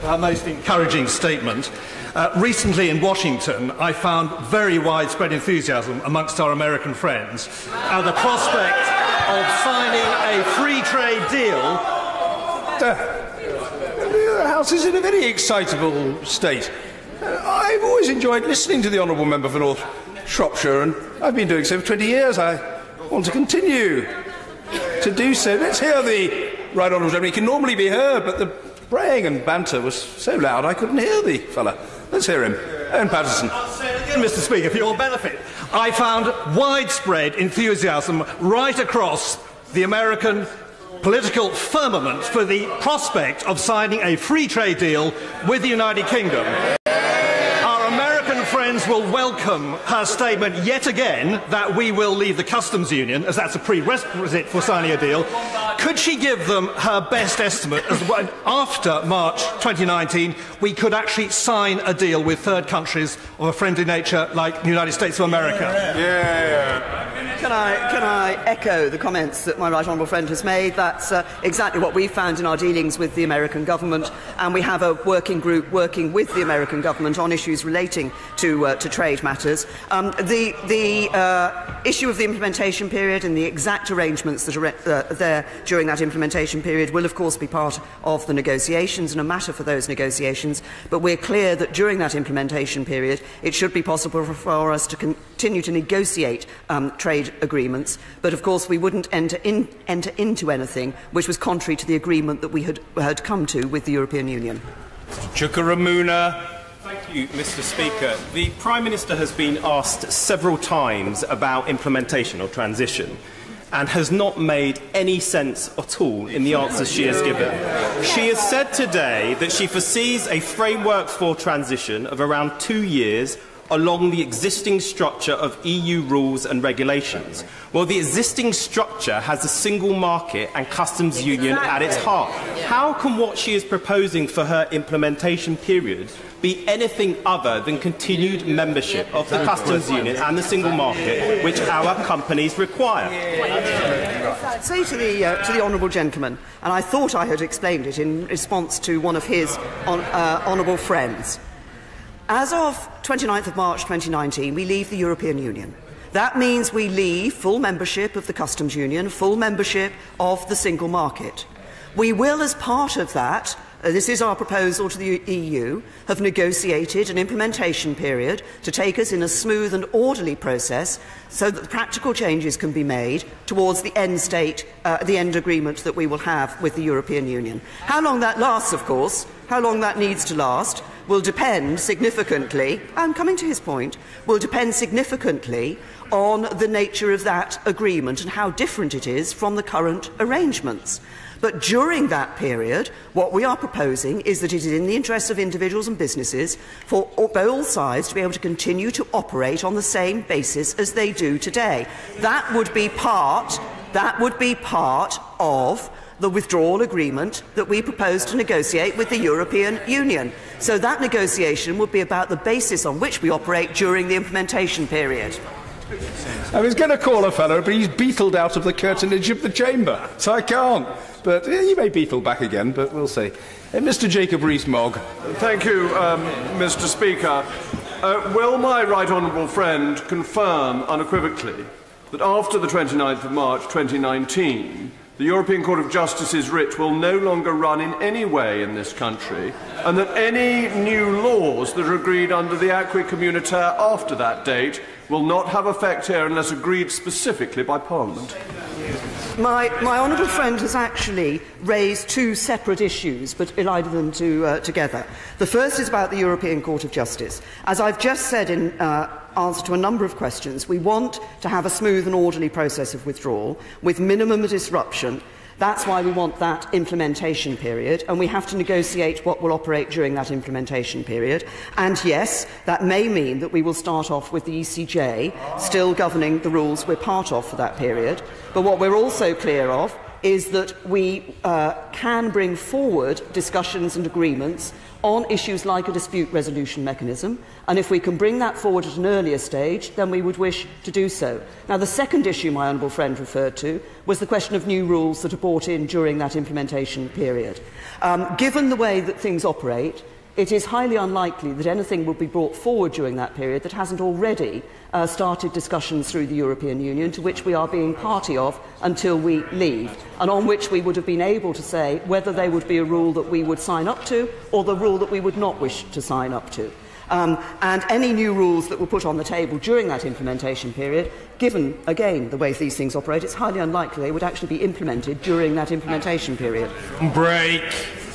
A most encouraging statement. Recently in Washington, I found very widespread enthusiasm amongst our American friends at the prospect of signing a free trade deal. The House is in a very excitable state. I've always enjoyed listening to the Honourable Member for North Shropshire, and I've been doing so for 20 years. I want to continue to do so. Let's hear the Right Honourable Gentleman. He can normally be heard, but the braying and banter was so loud I couldn't hear the fella. Let's hear him. Owen Patterson. I'll say it again, Mr. Speaker, for your benefit. I found widespread enthusiasm right across the American political firmament for the prospect of signing a free trade deal with the United Kingdom. Our American friends will welcome her statement yet again that we will leave the customs union, as that's a prerequisite for signing a deal. Could she give them her best estimate as when, after March 2019, we could actually sign a deal with third countries of a friendly nature like the United States of America? Yeah. Can I echo the comments that my right honourable friend has made? That's exactly what we found in our dealings with the American government, and we have a working group working with the American government on issues relating to trade matters. The issue of the implementation period and the exact arrangements that are there during that implementation period will, of course, be part of the negotiations and a matter for those negotiations, but we're clear that during that implementation period it should be possible for us to continue to negotiate trade agreements, but of course we wouldn't enter into anything which was contrary to the agreement that we had come to with the European Union. Chukaramuna. Thank you, Mr. Speaker. The Prime Minister has been asked several times about implementation or transition and has not made any sense at all in the answers she has given. She has said today that she foresees a framework for transition of around 2 years along the existing structure of EU rules and regulations. Well, the existing structure has a single market and customs union at its heart. How can what she is proposing for her implementation period be anything other than continued membership of the customs union and the single market, which our companies require? I'd say to the honourable gentleman, and I thought I had explained it in response to one of his honourable friends, as of 29th of March 2019, we leave the European Union. That means we leave full membership of the customs union, full membership of the single market. We will, as part of that, this is our proposal to the EU, have negotiated an implementation period to take us in a smooth and orderly process so that the practical changes can be made towards the end state, the end agreement that we will have with the European Union. How long that lasts, of course, how long that needs to last, will depend significantly, I'm coming to his point, will depend significantly on the nature of that agreement and how different it is from the current arrangements. But during that period, what we are proposing is that it is in the interests of individuals and businesses for both sides to be able to continue to operate on the same basis as they do today. That would be part of the withdrawal agreement that we propose to negotiate with the European Union. So that negotiation would be about the basis on which we operate during the implementation period. I was going to call a fellow, but he's beetled out of the curtainage of the chamber, so I can't. But he may beetle back again, but we'll see. Mr. Jacob Rees-Mogg. Thank you, Mr. Speaker. Will my right honourable friend confirm unequivocally that after the 29th of March 2019, the European Court of Justice's writ will no longer run in any way in this country, and that any new laws that are agreed under the acquis communautaire after that date will not have effect here unless agreed specifically by Parliament? My honourable friend has actually raised two separate issues, but elided them together. The first is about the European Court of Justice. As I've just said in answer to a number of questions, we want to have a smooth and orderly process of withdrawal with minimum disruption. That's why we want that implementation period, and we have to negotiate what will operate during that implementation period. And yes, that may mean that we will start off with the ECJ still governing the rules we're part of for that period. But what we're also clear of is that we can bring forward discussions and agreements on issues like a dispute resolution mechanism, and if we can bring that forward at an earlier stage, then we would wish to do so. Now, the second issue my honourable friend referred to was the question of new rules that are brought in during that implementation period. Given the way that things operate, it is highly unlikely that anything will be brought forward during that period that hasn't already started discussions through the European Union, to which we are being party of until we leave, and on which we would have been able to say whether they would be a rule that we would sign up to or the rule that we would not wish to sign up to. And any new rules that were put on the table during that implementation period, given, again, the way these things operate, it's highly unlikely they would actually be implemented during that implementation period. Break.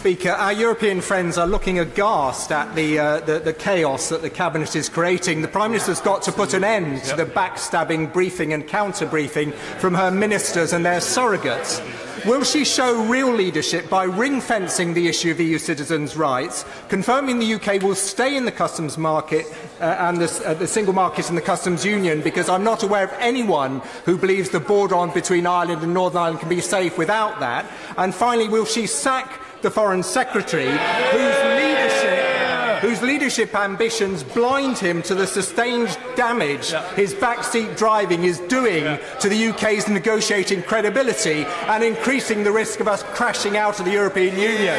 Speaker, our European friends are looking aghast at the chaos that the Cabinet is creating. The Prime Minister's got to put an end to the backstabbing briefing and counter-briefing from her ministers and their surrogates. Will she show real leadership by ring-fencing the issue of EU citizens' rights, confirming the UK will stay in the customs market and the single market and the customs union, because I'm not aware of anyone who believes the border between Ireland and Northern Ireland can be safe without that? And finally, will she sack the Foreign Secretary, whose leadership whose leadership ambitions blind him to the sustained damage his backseat driving is doing to the UK's negotiating credibility and increasing the risk of us crashing out of the European Union.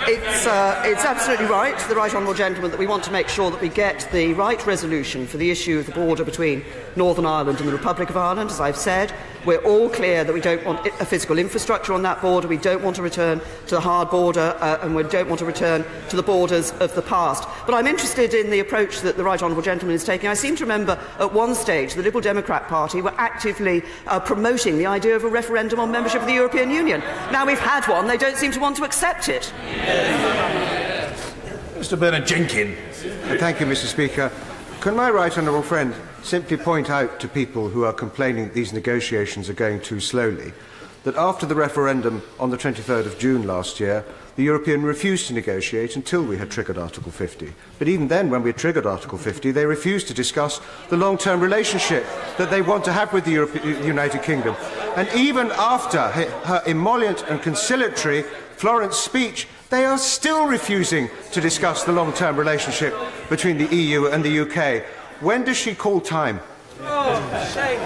It's absolutely right, the right honourable gentleman, that we want to make sure that we get the right resolution for the issue of the border between Northern Ireland and the Republic of Ireland. As I've said, we're all clear that we don't want a physical infrastructure on that border, we don't want to return to the hard border, and we don't want to return to the borders of the past. But I'm interested in the approach that the right honourable gentleman is taking. I seem to remember at one stage the Liberal Democrat Party were actively promoting the idea of a referendum on membership of the European Union. Now we've had one, they don't seem to want to accept it. Mr. Bernard Jenkins. Thank you, Mr. Speaker. Can my right honourable friend simply point out to people who are complaining that these negotiations are going too slowly that after the referendum on the 23rd of June last year, the European refused to negotiate until we had triggered Article 50. But even then, when we had triggered Article 50, they refused to discuss the long-term relationship that they want to have with the United Kingdom. And even after her emollient and conciliatory Florence speech, they are still refusing to discuss the long-term relationship between the EU and the UK. When does she call time? Oh, shame.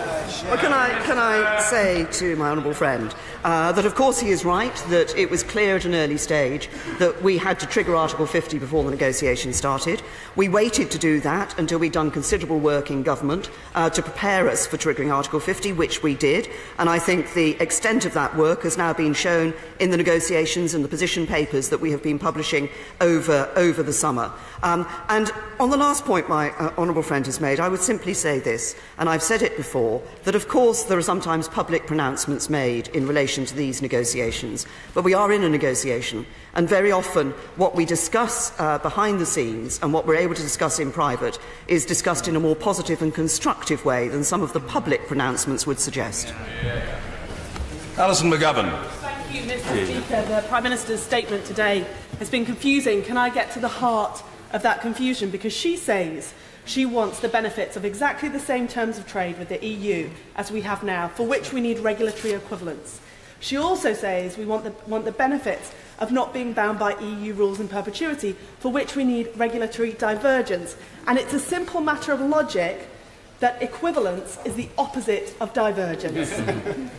Well, can I say to my honourable friend that, of course, he is right, that it was clear at an early stage that we had to trigger Article 50 before the negotiations started. We waited to do that until we'd done considerable work in government to prepare us for triggering Article 50, which we did, and I think the extent of that work has now been shown in the negotiations and the position papers that we have been publishing over the summer. And on the last point my honourable friend has made, I would simply say this, and I've said it before, that of course there are sometimes public pronouncements made in relation to these negotiations, but we are in a negotiation, and very often what we discuss behind the scenes and what we're able to discuss in private is discussed in a more positive and constructive way than some of the public pronouncements would suggest. Alison McGovern. Thank you, Mr. Speaker. The Prime Minister's statement today has been confusing. Can I get to the heart of that confusion? Because she says she wants the benefits of exactly the same terms of trade with the EU as we have now, for which we need regulatory equivalence. She also says we want the benefits of not being bound by EU rules in perpetuity, for which we need regulatory divergence. And it's a simple matter of logic that equivalence is the opposite of divergence.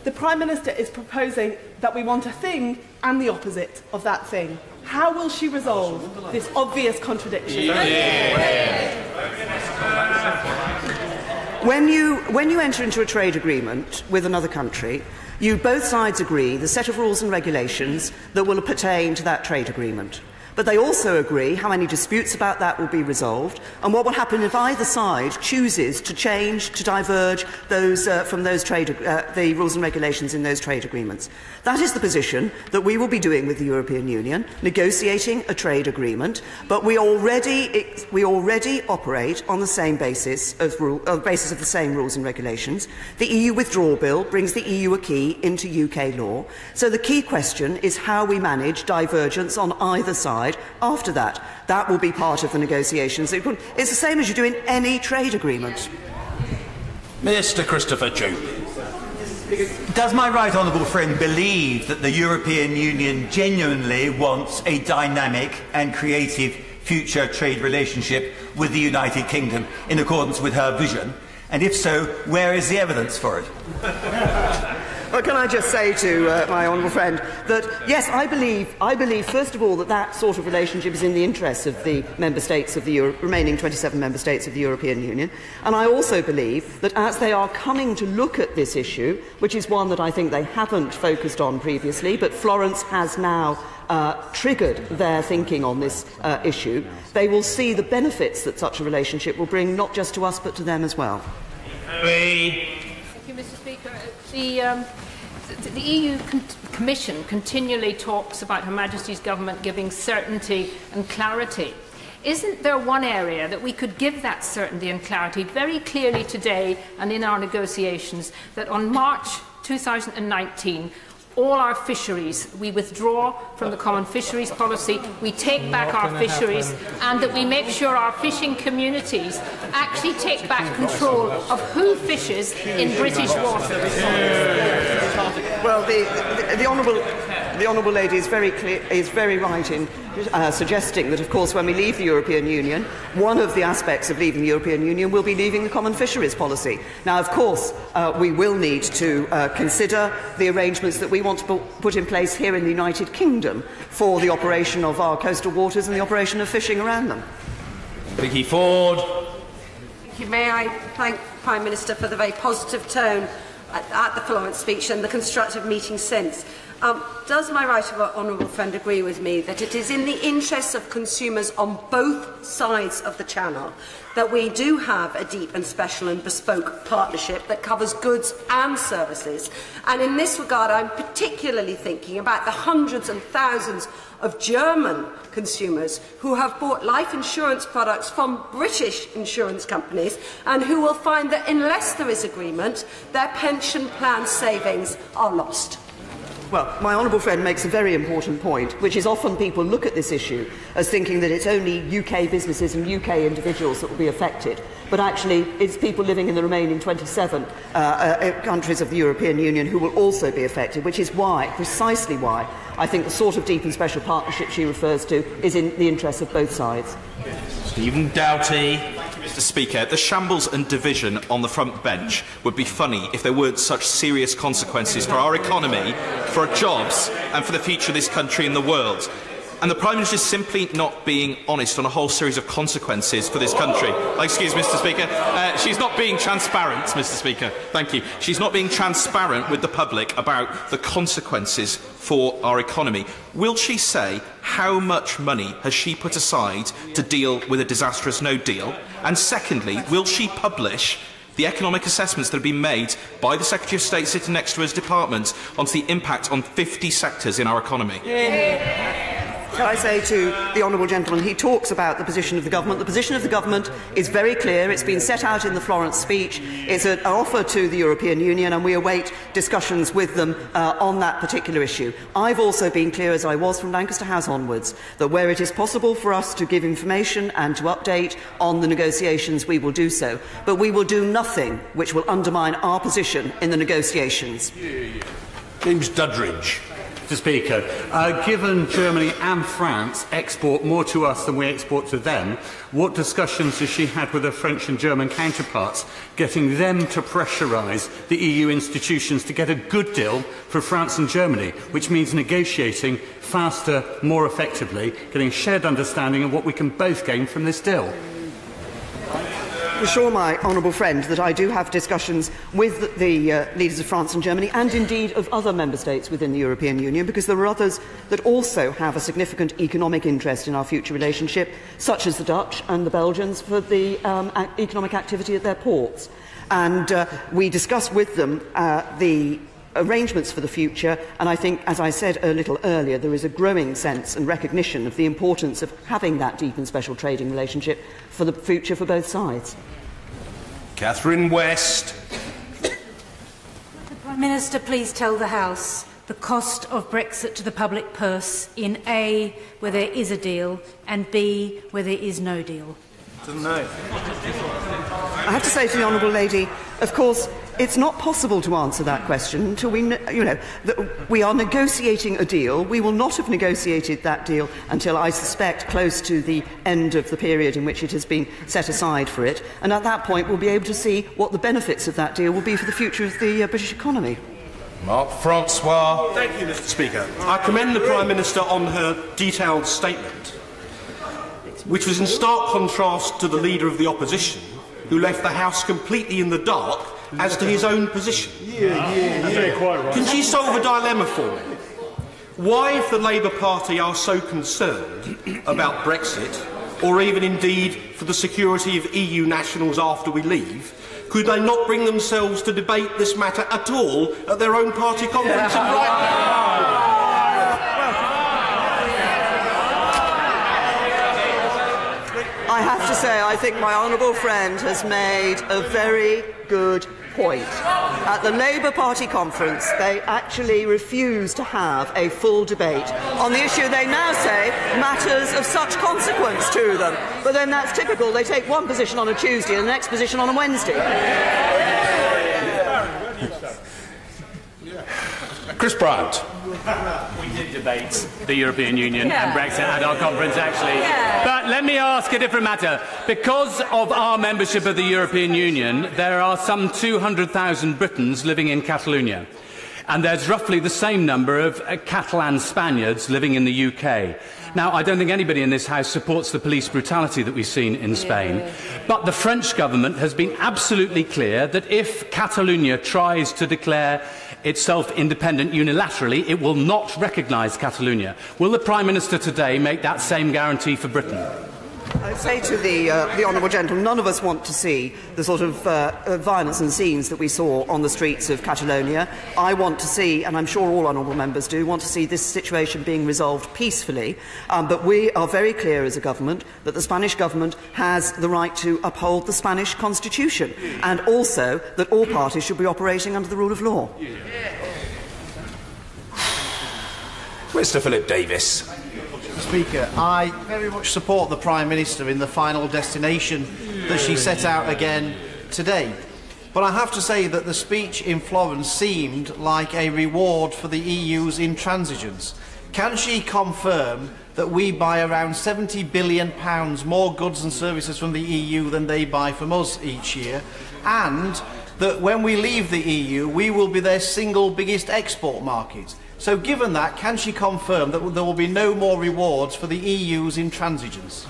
The Prime Minister is proposing that we want a thing and the opposite of that thing. How will she resolve this obvious contradiction? When you enter into a trade agreement with another country, both sides agree the set of rules and regulations that will pertain to that trade agreement. But they also agree how many disputes about that will be resolved and what will happen if either side chooses to change, to diverge those, from those the rules and regulations in those trade agreements. That is the position that we will be doing with the European Union, negotiating a trade agreement, but we already operate on the same basis of the same rules and regulations. The EU Withdrawal Bill brings the EU acquis into UK law, so the key question is how we manage divergence on either side after that. That will be part of the negotiations. It's the same as you do in any trade agreement. Mr. Christopher Chu. Does my right honourable friend believe that the European Union genuinely wants a dynamic and creative future trade relationship with the United Kingdom in accordance with her vision? And if so, where is the evidence for it? Well, can I just say to my honourable friend that, yes, I believe, first of all, that sort of relationship is in the interests of the member states of the remaining 27 member states of the European Union. And I also believe that as they are coming to look at this issue, which is one that I think they haven't focused on previously, but Florence has now triggered their thinking on this issue, they will see the benefits that such a relationship will bring, not just to us, but to them as well. Thank you, Mr. Speaker. The EU Commission continually talks about Her Majesty's government giving certainty and clarity. Isn't there one area that we could give that certainty and clarity very clearly today and in our negotiations, that on March 2019, all our fisheries, we withdraw from the common fisheries policy, we take back our fisheries, and that we make sure our fishing communities actually take back control of who fishes in British waters? Well, the the Honourable Lady is very right in suggesting that, of course, when we leave the European Union, one of the aspects of leaving the European Union will be leaving the common fisheries policy. Now, of course, we will need to consider the arrangements that we want to put in place here in the United Kingdom for the operation of our coastal waters and the operation of fishing around them. Vicky Ford. Thank you. May I thank the Prime Minister for the very positive tone at the Florence speech and the constructive meeting since. Does my right honourable friend agree with me that it is in the interests of consumers on both sides of the Channel that we do have a deep and special and bespoke partnership that covers goods and services? And in this regard, I'm particularly thinking about the hundreds and thousands of German consumers who have bought life insurance products from British insurance companies and who will find that unless there is agreement, their pension plan savings are lost. Well, my honourable friend makes a very important point, which is often people look at this issue as thinking that it's only UK businesses and UK individuals that will be affected. But actually, it's people living in the remaining 27 countries of the European Union who will also be affected, which is precisely why, I think the sort of deep and special partnership she refers to is in the interests of both sides. Stephen Doughty. Mr. Speaker, the shambles and division on the front bench would be funny if there weren't such serious consequences for our economy, for our jobs and for the future of this country and the world. And the Prime Minister is simply not being honest on a whole series of consequences for this country. Excuse me, Mr. Speaker. She's not being transparent, Mr. Speaker. Thank you. She's not being transparent with the public about the consequences for our economy. Will she say how much money has she put aside to deal with a disastrous no deal? And secondly, will she publish the economic assessments that have been made by the Secretary of State sitting next to his department onto the impact on 50 sectors in our economy? Shall I say to the honourable gentleman, he talks about the position of the government. The position of the government is very clear. It's been set out in the Florence speech. It's an offer to the European Union, and we await discussions with them on that particular issue. I've also been clear, as I was from Lancaster House onwards, that where it is possible for us to give information and to update on the negotiations, we will do so. But we will do nothing which will undermine our position in the negotiations. James Duddridge. Mr. Speaker, given Germany and France export more to us than we export to them, what discussions has she had with her French and German counterparts, getting them to pressurise the EU institutions to get a good deal for France and Germany, which means negotiating faster, more effectively, getting shared understanding of what we can both gain from this deal? I assure my honourable friend that I do have discussions with the leaders of France and Germany, and indeed of other member states within the European Union, because there are others that also have a significant economic interest in our future relationship, such as the Dutch and the Belgians for the economic activity at their ports. And we discuss with them the arrangements for the future, and I think, as I said a little earlier, there is a growing sense and recognition of the importance of having that deep and special trading relationship for the future for both sides. Catherine West. The Prime Minister please tell the House the cost of Brexit to the public purse in A, where there is a deal, and B, where there is no deal? Doesn't know. I have to say to the honourable lady, of course, it's not possible to answer that question until we are negotiating a deal. We will not have negotiated that deal until, I suspect, close to the end of the period in which it has been set aside for it. And at that point, we'll be able to see what the benefits of that deal will be for the future of the British economy. Mark Francois. Thank you, Mr. Speaker. I commend the Prime Minister on her detailed statement, which was in stark contrast to the Leader of the Opposition, who left the House completely in the dark as to his own position. Can she solve a dilemma for me? Why, if the Labour Party are so concerned about Brexit, or even indeed for the security of EU nationals after we leave, could they not bring themselves to debate this matter at all at their own party conference in Brighton? I have to say, I think my honourable friend has made a very good point. At the Labour Party conference, they actually refused to have a full debate on the issue they now say matters of such consequence to them. But then that's typical. They take one position on a Tuesday and the next position on a Wednesday. Chris Bryant. We did debate the European Union and Brexit at our conference, actually. Yeah. But let me ask a different matter. Because of our membership of the European Union, there are some 200,000 Britons living in Catalonia. And there's roughly the same number of Catalan Spaniards living in the UK. Now, I don't think anybody in this House supports the police brutality that we've seen in Spain, but the French government has been absolutely clear that if Catalonia tries to declare itself independent unilaterally, it will not recognise Catalonia. Will the Prime Minister today make that same guarantee for Britain? I say to the honourable gentleman, none of us want to see the sort of violence and scenes that we saw on the streets of Catalonia. I want to see, and I'm sure all honourable members do, want to see this situation being resolved peacefully. But we are very clear as a government that the Spanish government has the right to uphold the Spanish constitution, and also that all parties should be operating under the rule of law. Mr. Philip Davis. Speaker, I very much support the Prime Minister in the final destination that she set out again today. But I have to say that the speech in Florence seemed like a reward for the EU's intransigence. Can she confirm that we buy around £70 billion more goods and services from the EU than they buy from us each year, and that when we leave the EU, we will be their single biggest export market? So given that, can she confirm that there will be no more rewards for the EU's intransigence?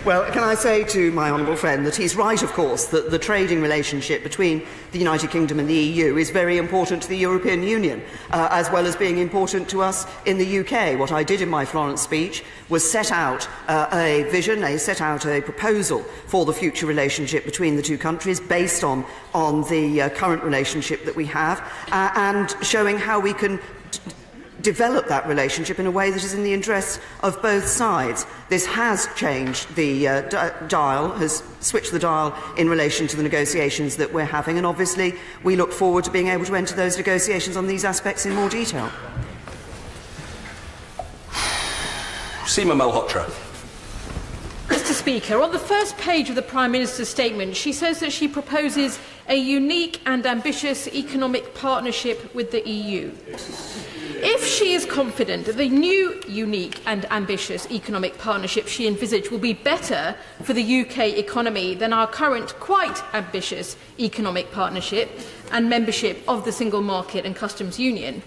Well, can I say to my honourable friend that he's right, of course, that the trading relationship between the United Kingdom and the EU is very important to the European Union, as well as being important to us in the UK. What I did in my Florence speech was set out a vision, set out a proposal for the future relationship between the two countries based on the current relationship that we have, and showing how we can develop that relationship in a way that is in the interest of both sides. This has changed the dial, has switched the dial in relation to the negotiations that we're having, and obviously we look forward to being able to enter those negotiations on these aspects in more detail. Seema Malhotra. Mr. Speaker, on the first page of the Prime Minister's statement, she says that she proposes a unique and ambitious economic partnership with the EU. If she is confident that the new, unique and ambitious economic partnership she envisaged will be better for the UK economy than our current quite ambitious economic partnership and membership of the single market and customs union,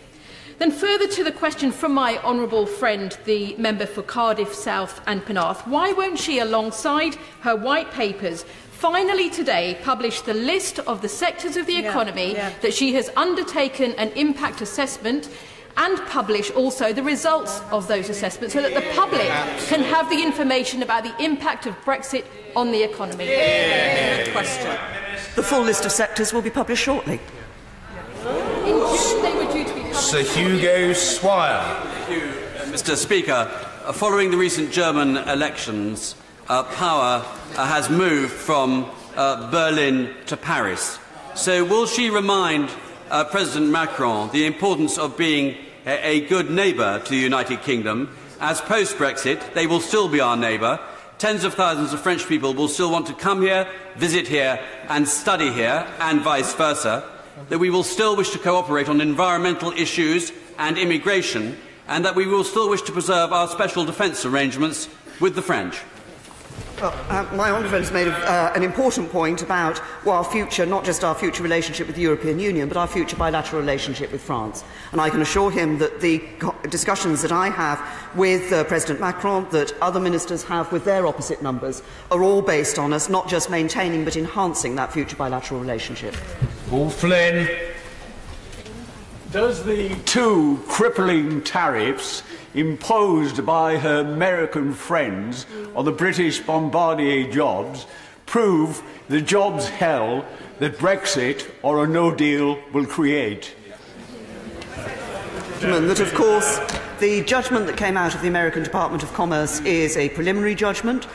then further to the question from my honourable friend, the member for Cardiff South and Penarth, why won't she, alongside her white papers, finally today publish the list of the sectors of the economy that she has undertaken an impact assessment, and publish also the results of those assessments so that the public can have the information about the impact of Brexit on the economy? Good question. The full list of sectors will be published shortly. In June they were due to be published. Sir Hugo Swire. Thank you, Mr. Speaker. Following the recent German elections, power has moved from Berlin to Paris. So will she remind President Macron the importance of being a good neighbour to the United Kingdom, as post-Brexit they will still be our neighbour. Tens of thousands of French people will still want to come here, visit here and study here, and vice versa, that we will still wish to cooperate on environmental issues and immigration, and that we will still wish to preserve our special defence arrangements with the French. Well, my honourable friend has made an important point about our future, not just our future relationship with the European Union, but our future bilateral relationship with France. And I can assure him that the discussions that I have with President Macron, that other ministers have with their opposite numbers, are all based on us not just maintaining but enhancing that future bilateral relationship. Paul Flynn. Does the two crippling tariffs imposed by her American friends on the British Bombardier jobs prove the jobs hell that Brexit or a no deal will create? That, of course, the judgment that came out of the American Department of Commerce is a preliminary judgment.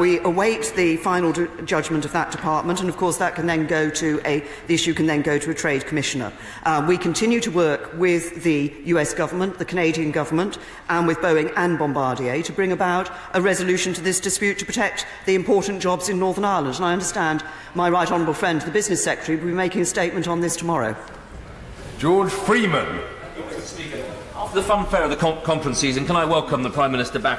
We await the final judgment of that department, and of course that can then go to the issue can then go to a trade commissioner. We continue to work with the US government, the Canadian government, and with Boeing and Bombardier to bring about a resolution to this dispute to protect the important jobs in Northern Ireland. And I understand my right honourable friend, the Business Secretary, will be making a statement on this tomorrow. George Freeman. the funfair of the conference season, can I welcome the Prime Minister back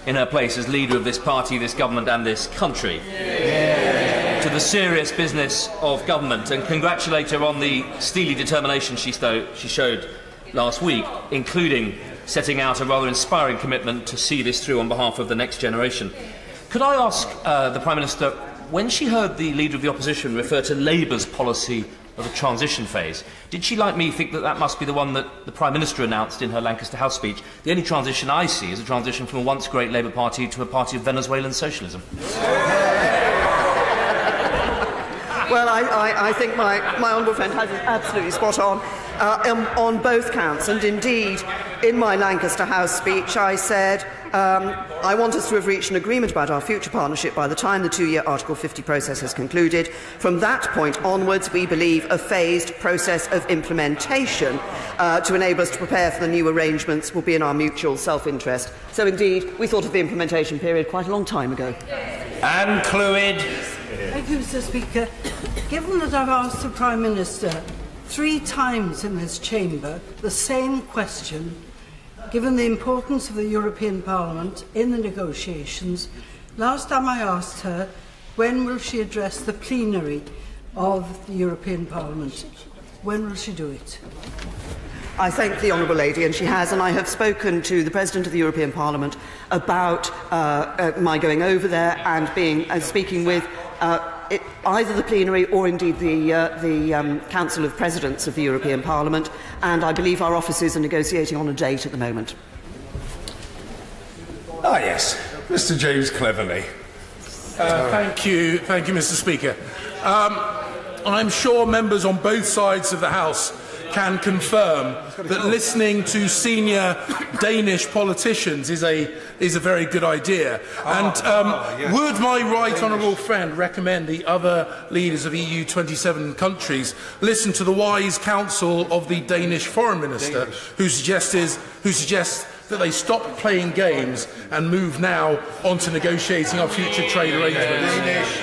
in her place as leader of this party, this government and this country to the serious business of government, and congratulate her on the steely determination she showed last week, including setting out a rather inspiring commitment to see this through on behalf of the next generation. Could I ask the Prime Minister, when she heard the Leader of the Opposition refer to Labour's policy of a transition phase, did she, like me, think that that must be the one that the Prime Minister announced in her Lancaster House speech? The only transition I see is a transition from a once great Labour Party to a party of Venezuelan socialism. Well, I think my honourable friend has it absolutely spot on both counts. And indeed, in my Lancaster House speech, I said, I want us to have reached an agreement about our future partnership by the time the two-year Article 50 process has concluded. From that point onwards, we believe a phased process of implementation to enable us to prepare for the new arrangements will be in our mutual self-interest. So indeed, we thought of the implementation period quite a long time ago. Anne Clwyd. Thank you, Mr. Speaker. Given that I've asked the Prime Minister 3 times in this chamber the same question, given the importance of the European Parliament in the negotiations, last time I asked her, when will she address the plenary of the European Parliament? When will she do it? I thank the Honourable Lady, and she has, and I have spoken to the President of the European Parliament about my going over there and speaking with either the plenary or indeed the Council of Presidents of the European Parliament, and I believe our offices are negotiating on a date at the moment. Ah, yes, Mr. James Cleverly. Thank you, Mr. Speaker. I'm sure members on both sides of the House can confirm that listening to senior Danish politicians is a very good idea. Would my right honourable friend recommend the other leaders of EU 27 countries listen to the wise counsel of the Danish Foreign Minister, who suggests that they stop playing games and move now on to negotiating our future trade arrangements?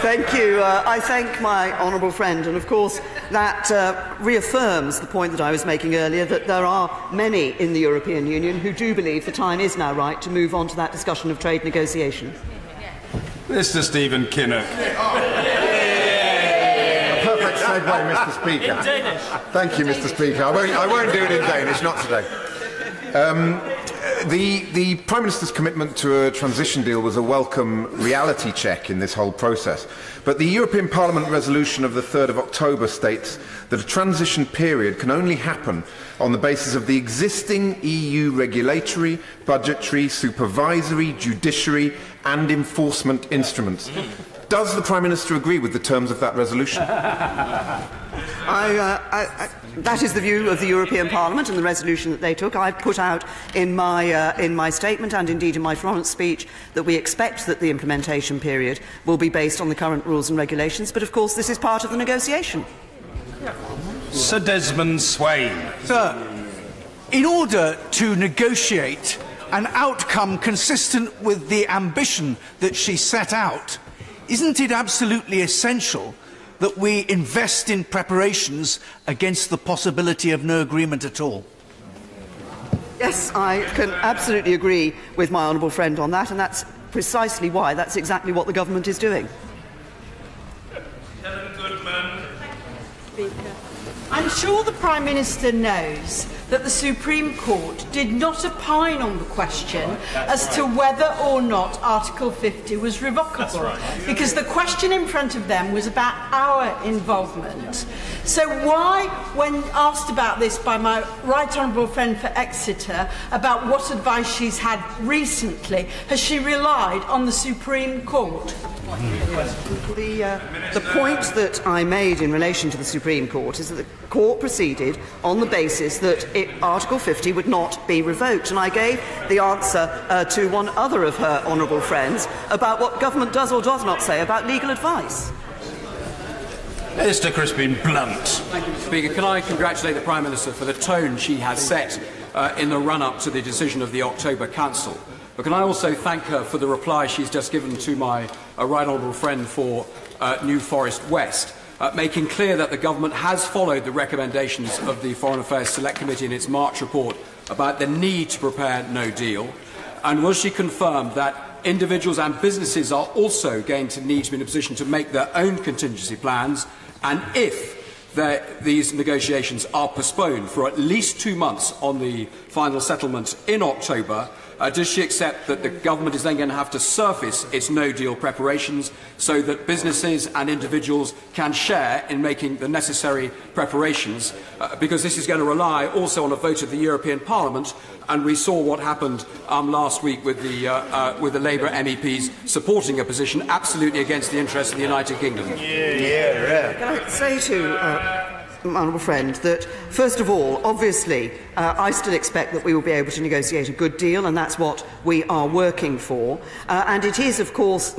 Thank you. I thank my honourable friend, and of course that reaffirms the point that I was making earlier, that there are many in the European Union who do believe the time is now right to move on to that discussion of trade negotiation. Mr. Stephen Kinnock. A perfect segue, Mr. Speaker. In Danish. Thank you, Mr. Speaker. I won't do it in Danish, not today. The Prime Minister's commitment to a transition deal was a welcome reality check in this whole process. But the European Parliament resolution of the 3rd of October states that a transition period can only happen on the basis of the existing EU regulatory, budgetary, supervisory, judiciary and enforcement instruments. Does the Prime Minister agree with the terms of that resolution? That is the view of the European Parliament and the resolution that they took. I put out in my statement and indeed in my Florence speech that we expect that the implementation period will be based on the current rules and regulations, but of course this is part of the negotiation. Sir Desmond Swain. Sir, in order to negotiate an outcome consistent with the ambition that she set out, isn't it absolutely essential that we invest in preparations against the possibility of no agreement at all? Yes, I can absolutely agree with my honourable friend on that, and that's precisely why that's exactly what the government is doing. I'm sure the Prime Minister knows that the Supreme Court did not opine on the question as to whether or not Article 50 was revocable, because the question in front of them was about our involvement. So why, when asked about this by my right honourable friend for Exeter, about what advice she's had recently, has she relied on the Supreme Court? The point that I made in relation to the Supreme Court is that the Court proceeded on the basis that Article 50 would not be revoked, and I gave the answer to one other of her honourable friends about what government does or does not say about legal advice. Mr. Crispin Blunt. Thank you, Mr. Speaker. Can I congratulate the Prime Minister for the tone she has set in the run-up to the decision of the October Council? But can I also thank her for the reply she's just given to my right honourable friend for New Forest West? making clear that the government has followed the recommendations of the Foreign Affairs Select Committee in its March report about the need to prepare no deal? And will she confirm that individuals and businesses are also going to need to be in a position to make their own contingency plans, and if these negotiations are postponed for at least 2 months on the final settlement in October, does she accept that the government is then going to have to surface its no-deal preparations so that businesses and individuals can share in making the necessary preparations? Because this is going to rely also on a vote of the European Parliament, and we saw what happened last week with the Labour MEPs supporting a position absolutely against the interests of the United Kingdom. Can I say to my honourable friend that, first of all, obviously, I still expect that we will be able to negotiate a good deal, and that's what we are working for. And it is, of course,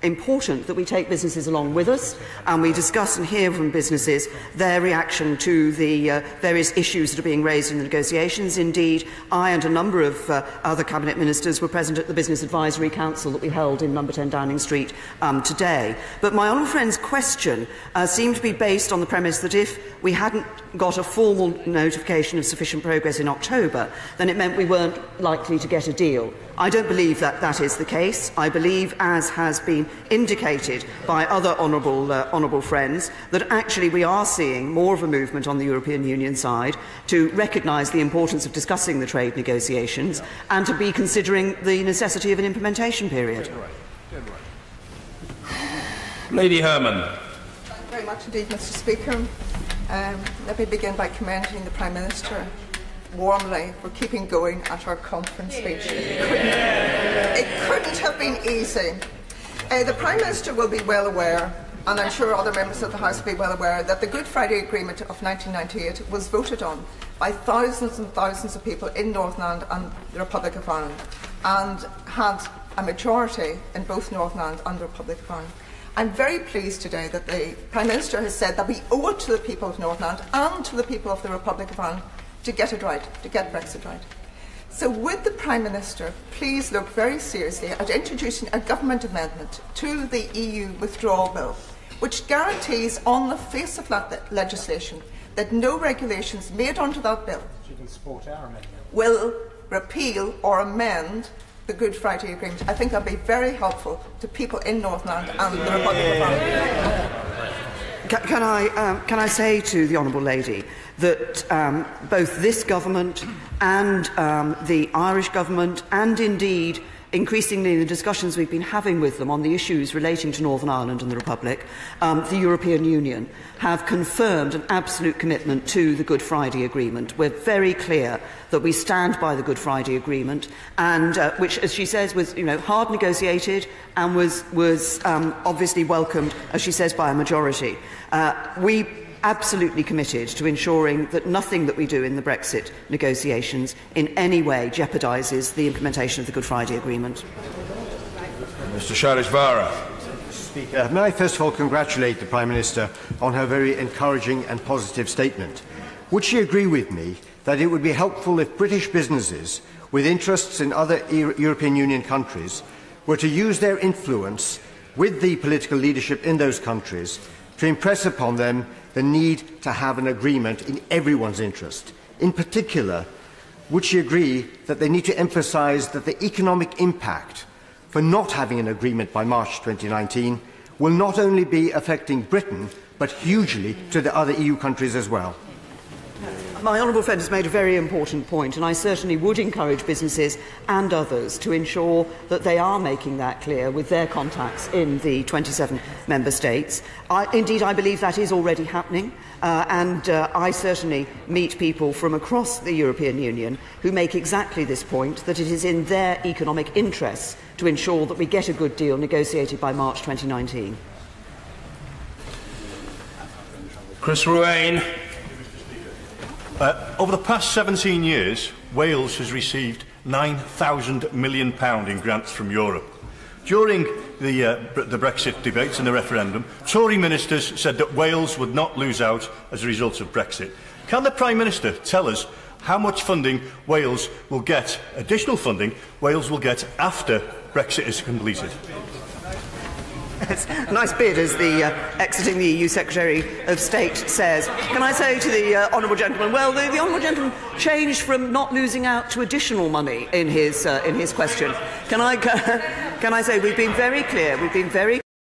important that we take businesses along with us, and we discuss and hear from businesses their reaction to the various issues that are being raised in the negotiations. Indeed, I and a number of other Cabinet Ministers were present at the Business Advisory Council that we held in number 10 Downing Street today. But my honourable friend's question seemed to be based on the premise that if we hadn't got a formal notification of sufficient progress in October, then it meant we weren't likely to get a deal. I don't believe that that is the case. I believe, as has been indicated by other honourable friends, that actually we are seeing more of a movement on the European Union side to recognise the importance of discussing the trade negotiations and to be considering the necessity of an implementation period. Lady Herman. Thank you very much indeed, Mr. Speaker. Let me begin by commending the Prime Minister warmly for keeping going at our conference speech. It couldn't have been easy. The Prime Minister will be well aware, and I'm sure other members of the House will be well aware, that the Good Friday Agreement of 1998 was voted on by thousands and thousands of people in Northern Ireland and the Republic of Ireland, and had a majority in both Northern Ireland and the Republic of Ireland. I'm very pleased today that the Prime Minister has said that we owe it to the people of Northern Ireland and to the people of the Republic of Ireland to get it right, to get Brexit right. So would the Prime Minister please look very seriously at introducing a government amendment to the EU withdrawal bill, which guarantees on the face of that legislation that no regulations made under that bill will repeal or amend the Good Friday Agreement. I think that would be very helpful to people in Northern Ireland and the Republic of Ireland. Can I say to the honourable lady that both this government and the Irish government, and indeed increasingly the discussions we've been having with them on the issues relating to Northern Ireland and the Republic, the European Union have confirmed an absolute commitment to the Good Friday Agreement. We're very clear that we stand by the Good Friday Agreement, and which, as she says, was hard negotiated and was obviously welcomed, as she says, by a majority. We absolutely committed to ensuring that nothing that we do in the Brexit negotiations in any way jeopardises the implementation of the Good Friday Agreement. Mr. Sharishvara. Speaker, may I first of all congratulate the Prime Minister on her very encouraging and positive statement. Would she agree with me that it would be helpful if British businesses with interests in other European Union countries were to use their influence with the political leadership in those countries to impress upon them the need to have an agreement in everyone's interest? In particular, would she agree that they need to emphasise that the economic impact for not having an agreement by March 2019 will not only be affecting Britain, but hugely to the other EU countries as well? My honourable friend has made a very important point, and I certainly would encourage businesses and others to ensure that they are making that clear with their contacts in the 27 member states. Indeed, I believe that is already happening, and I certainly meet people from across the European Union who make exactly this point, that it is in their economic interests to ensure that we get a good deal negotiated by March 2019. Chris Ruane. Over the past 17 years, Wales has received £9,000 million in grants from Europe. During the Brexit debates and the referendum, Tory ministers said that Wales would not lose out as a result of Brexit. Can the Prime Minister tell us how much funding Wales will get, additional funding Wales will get after Brexit is completed? It's a nice bid, as the exiting the EU Secretary of State says. Can I say to the honourable gentleman, well, the honourable gentleman changed from not losing out to additional money in his question. Can I say we've been very clear. We've been very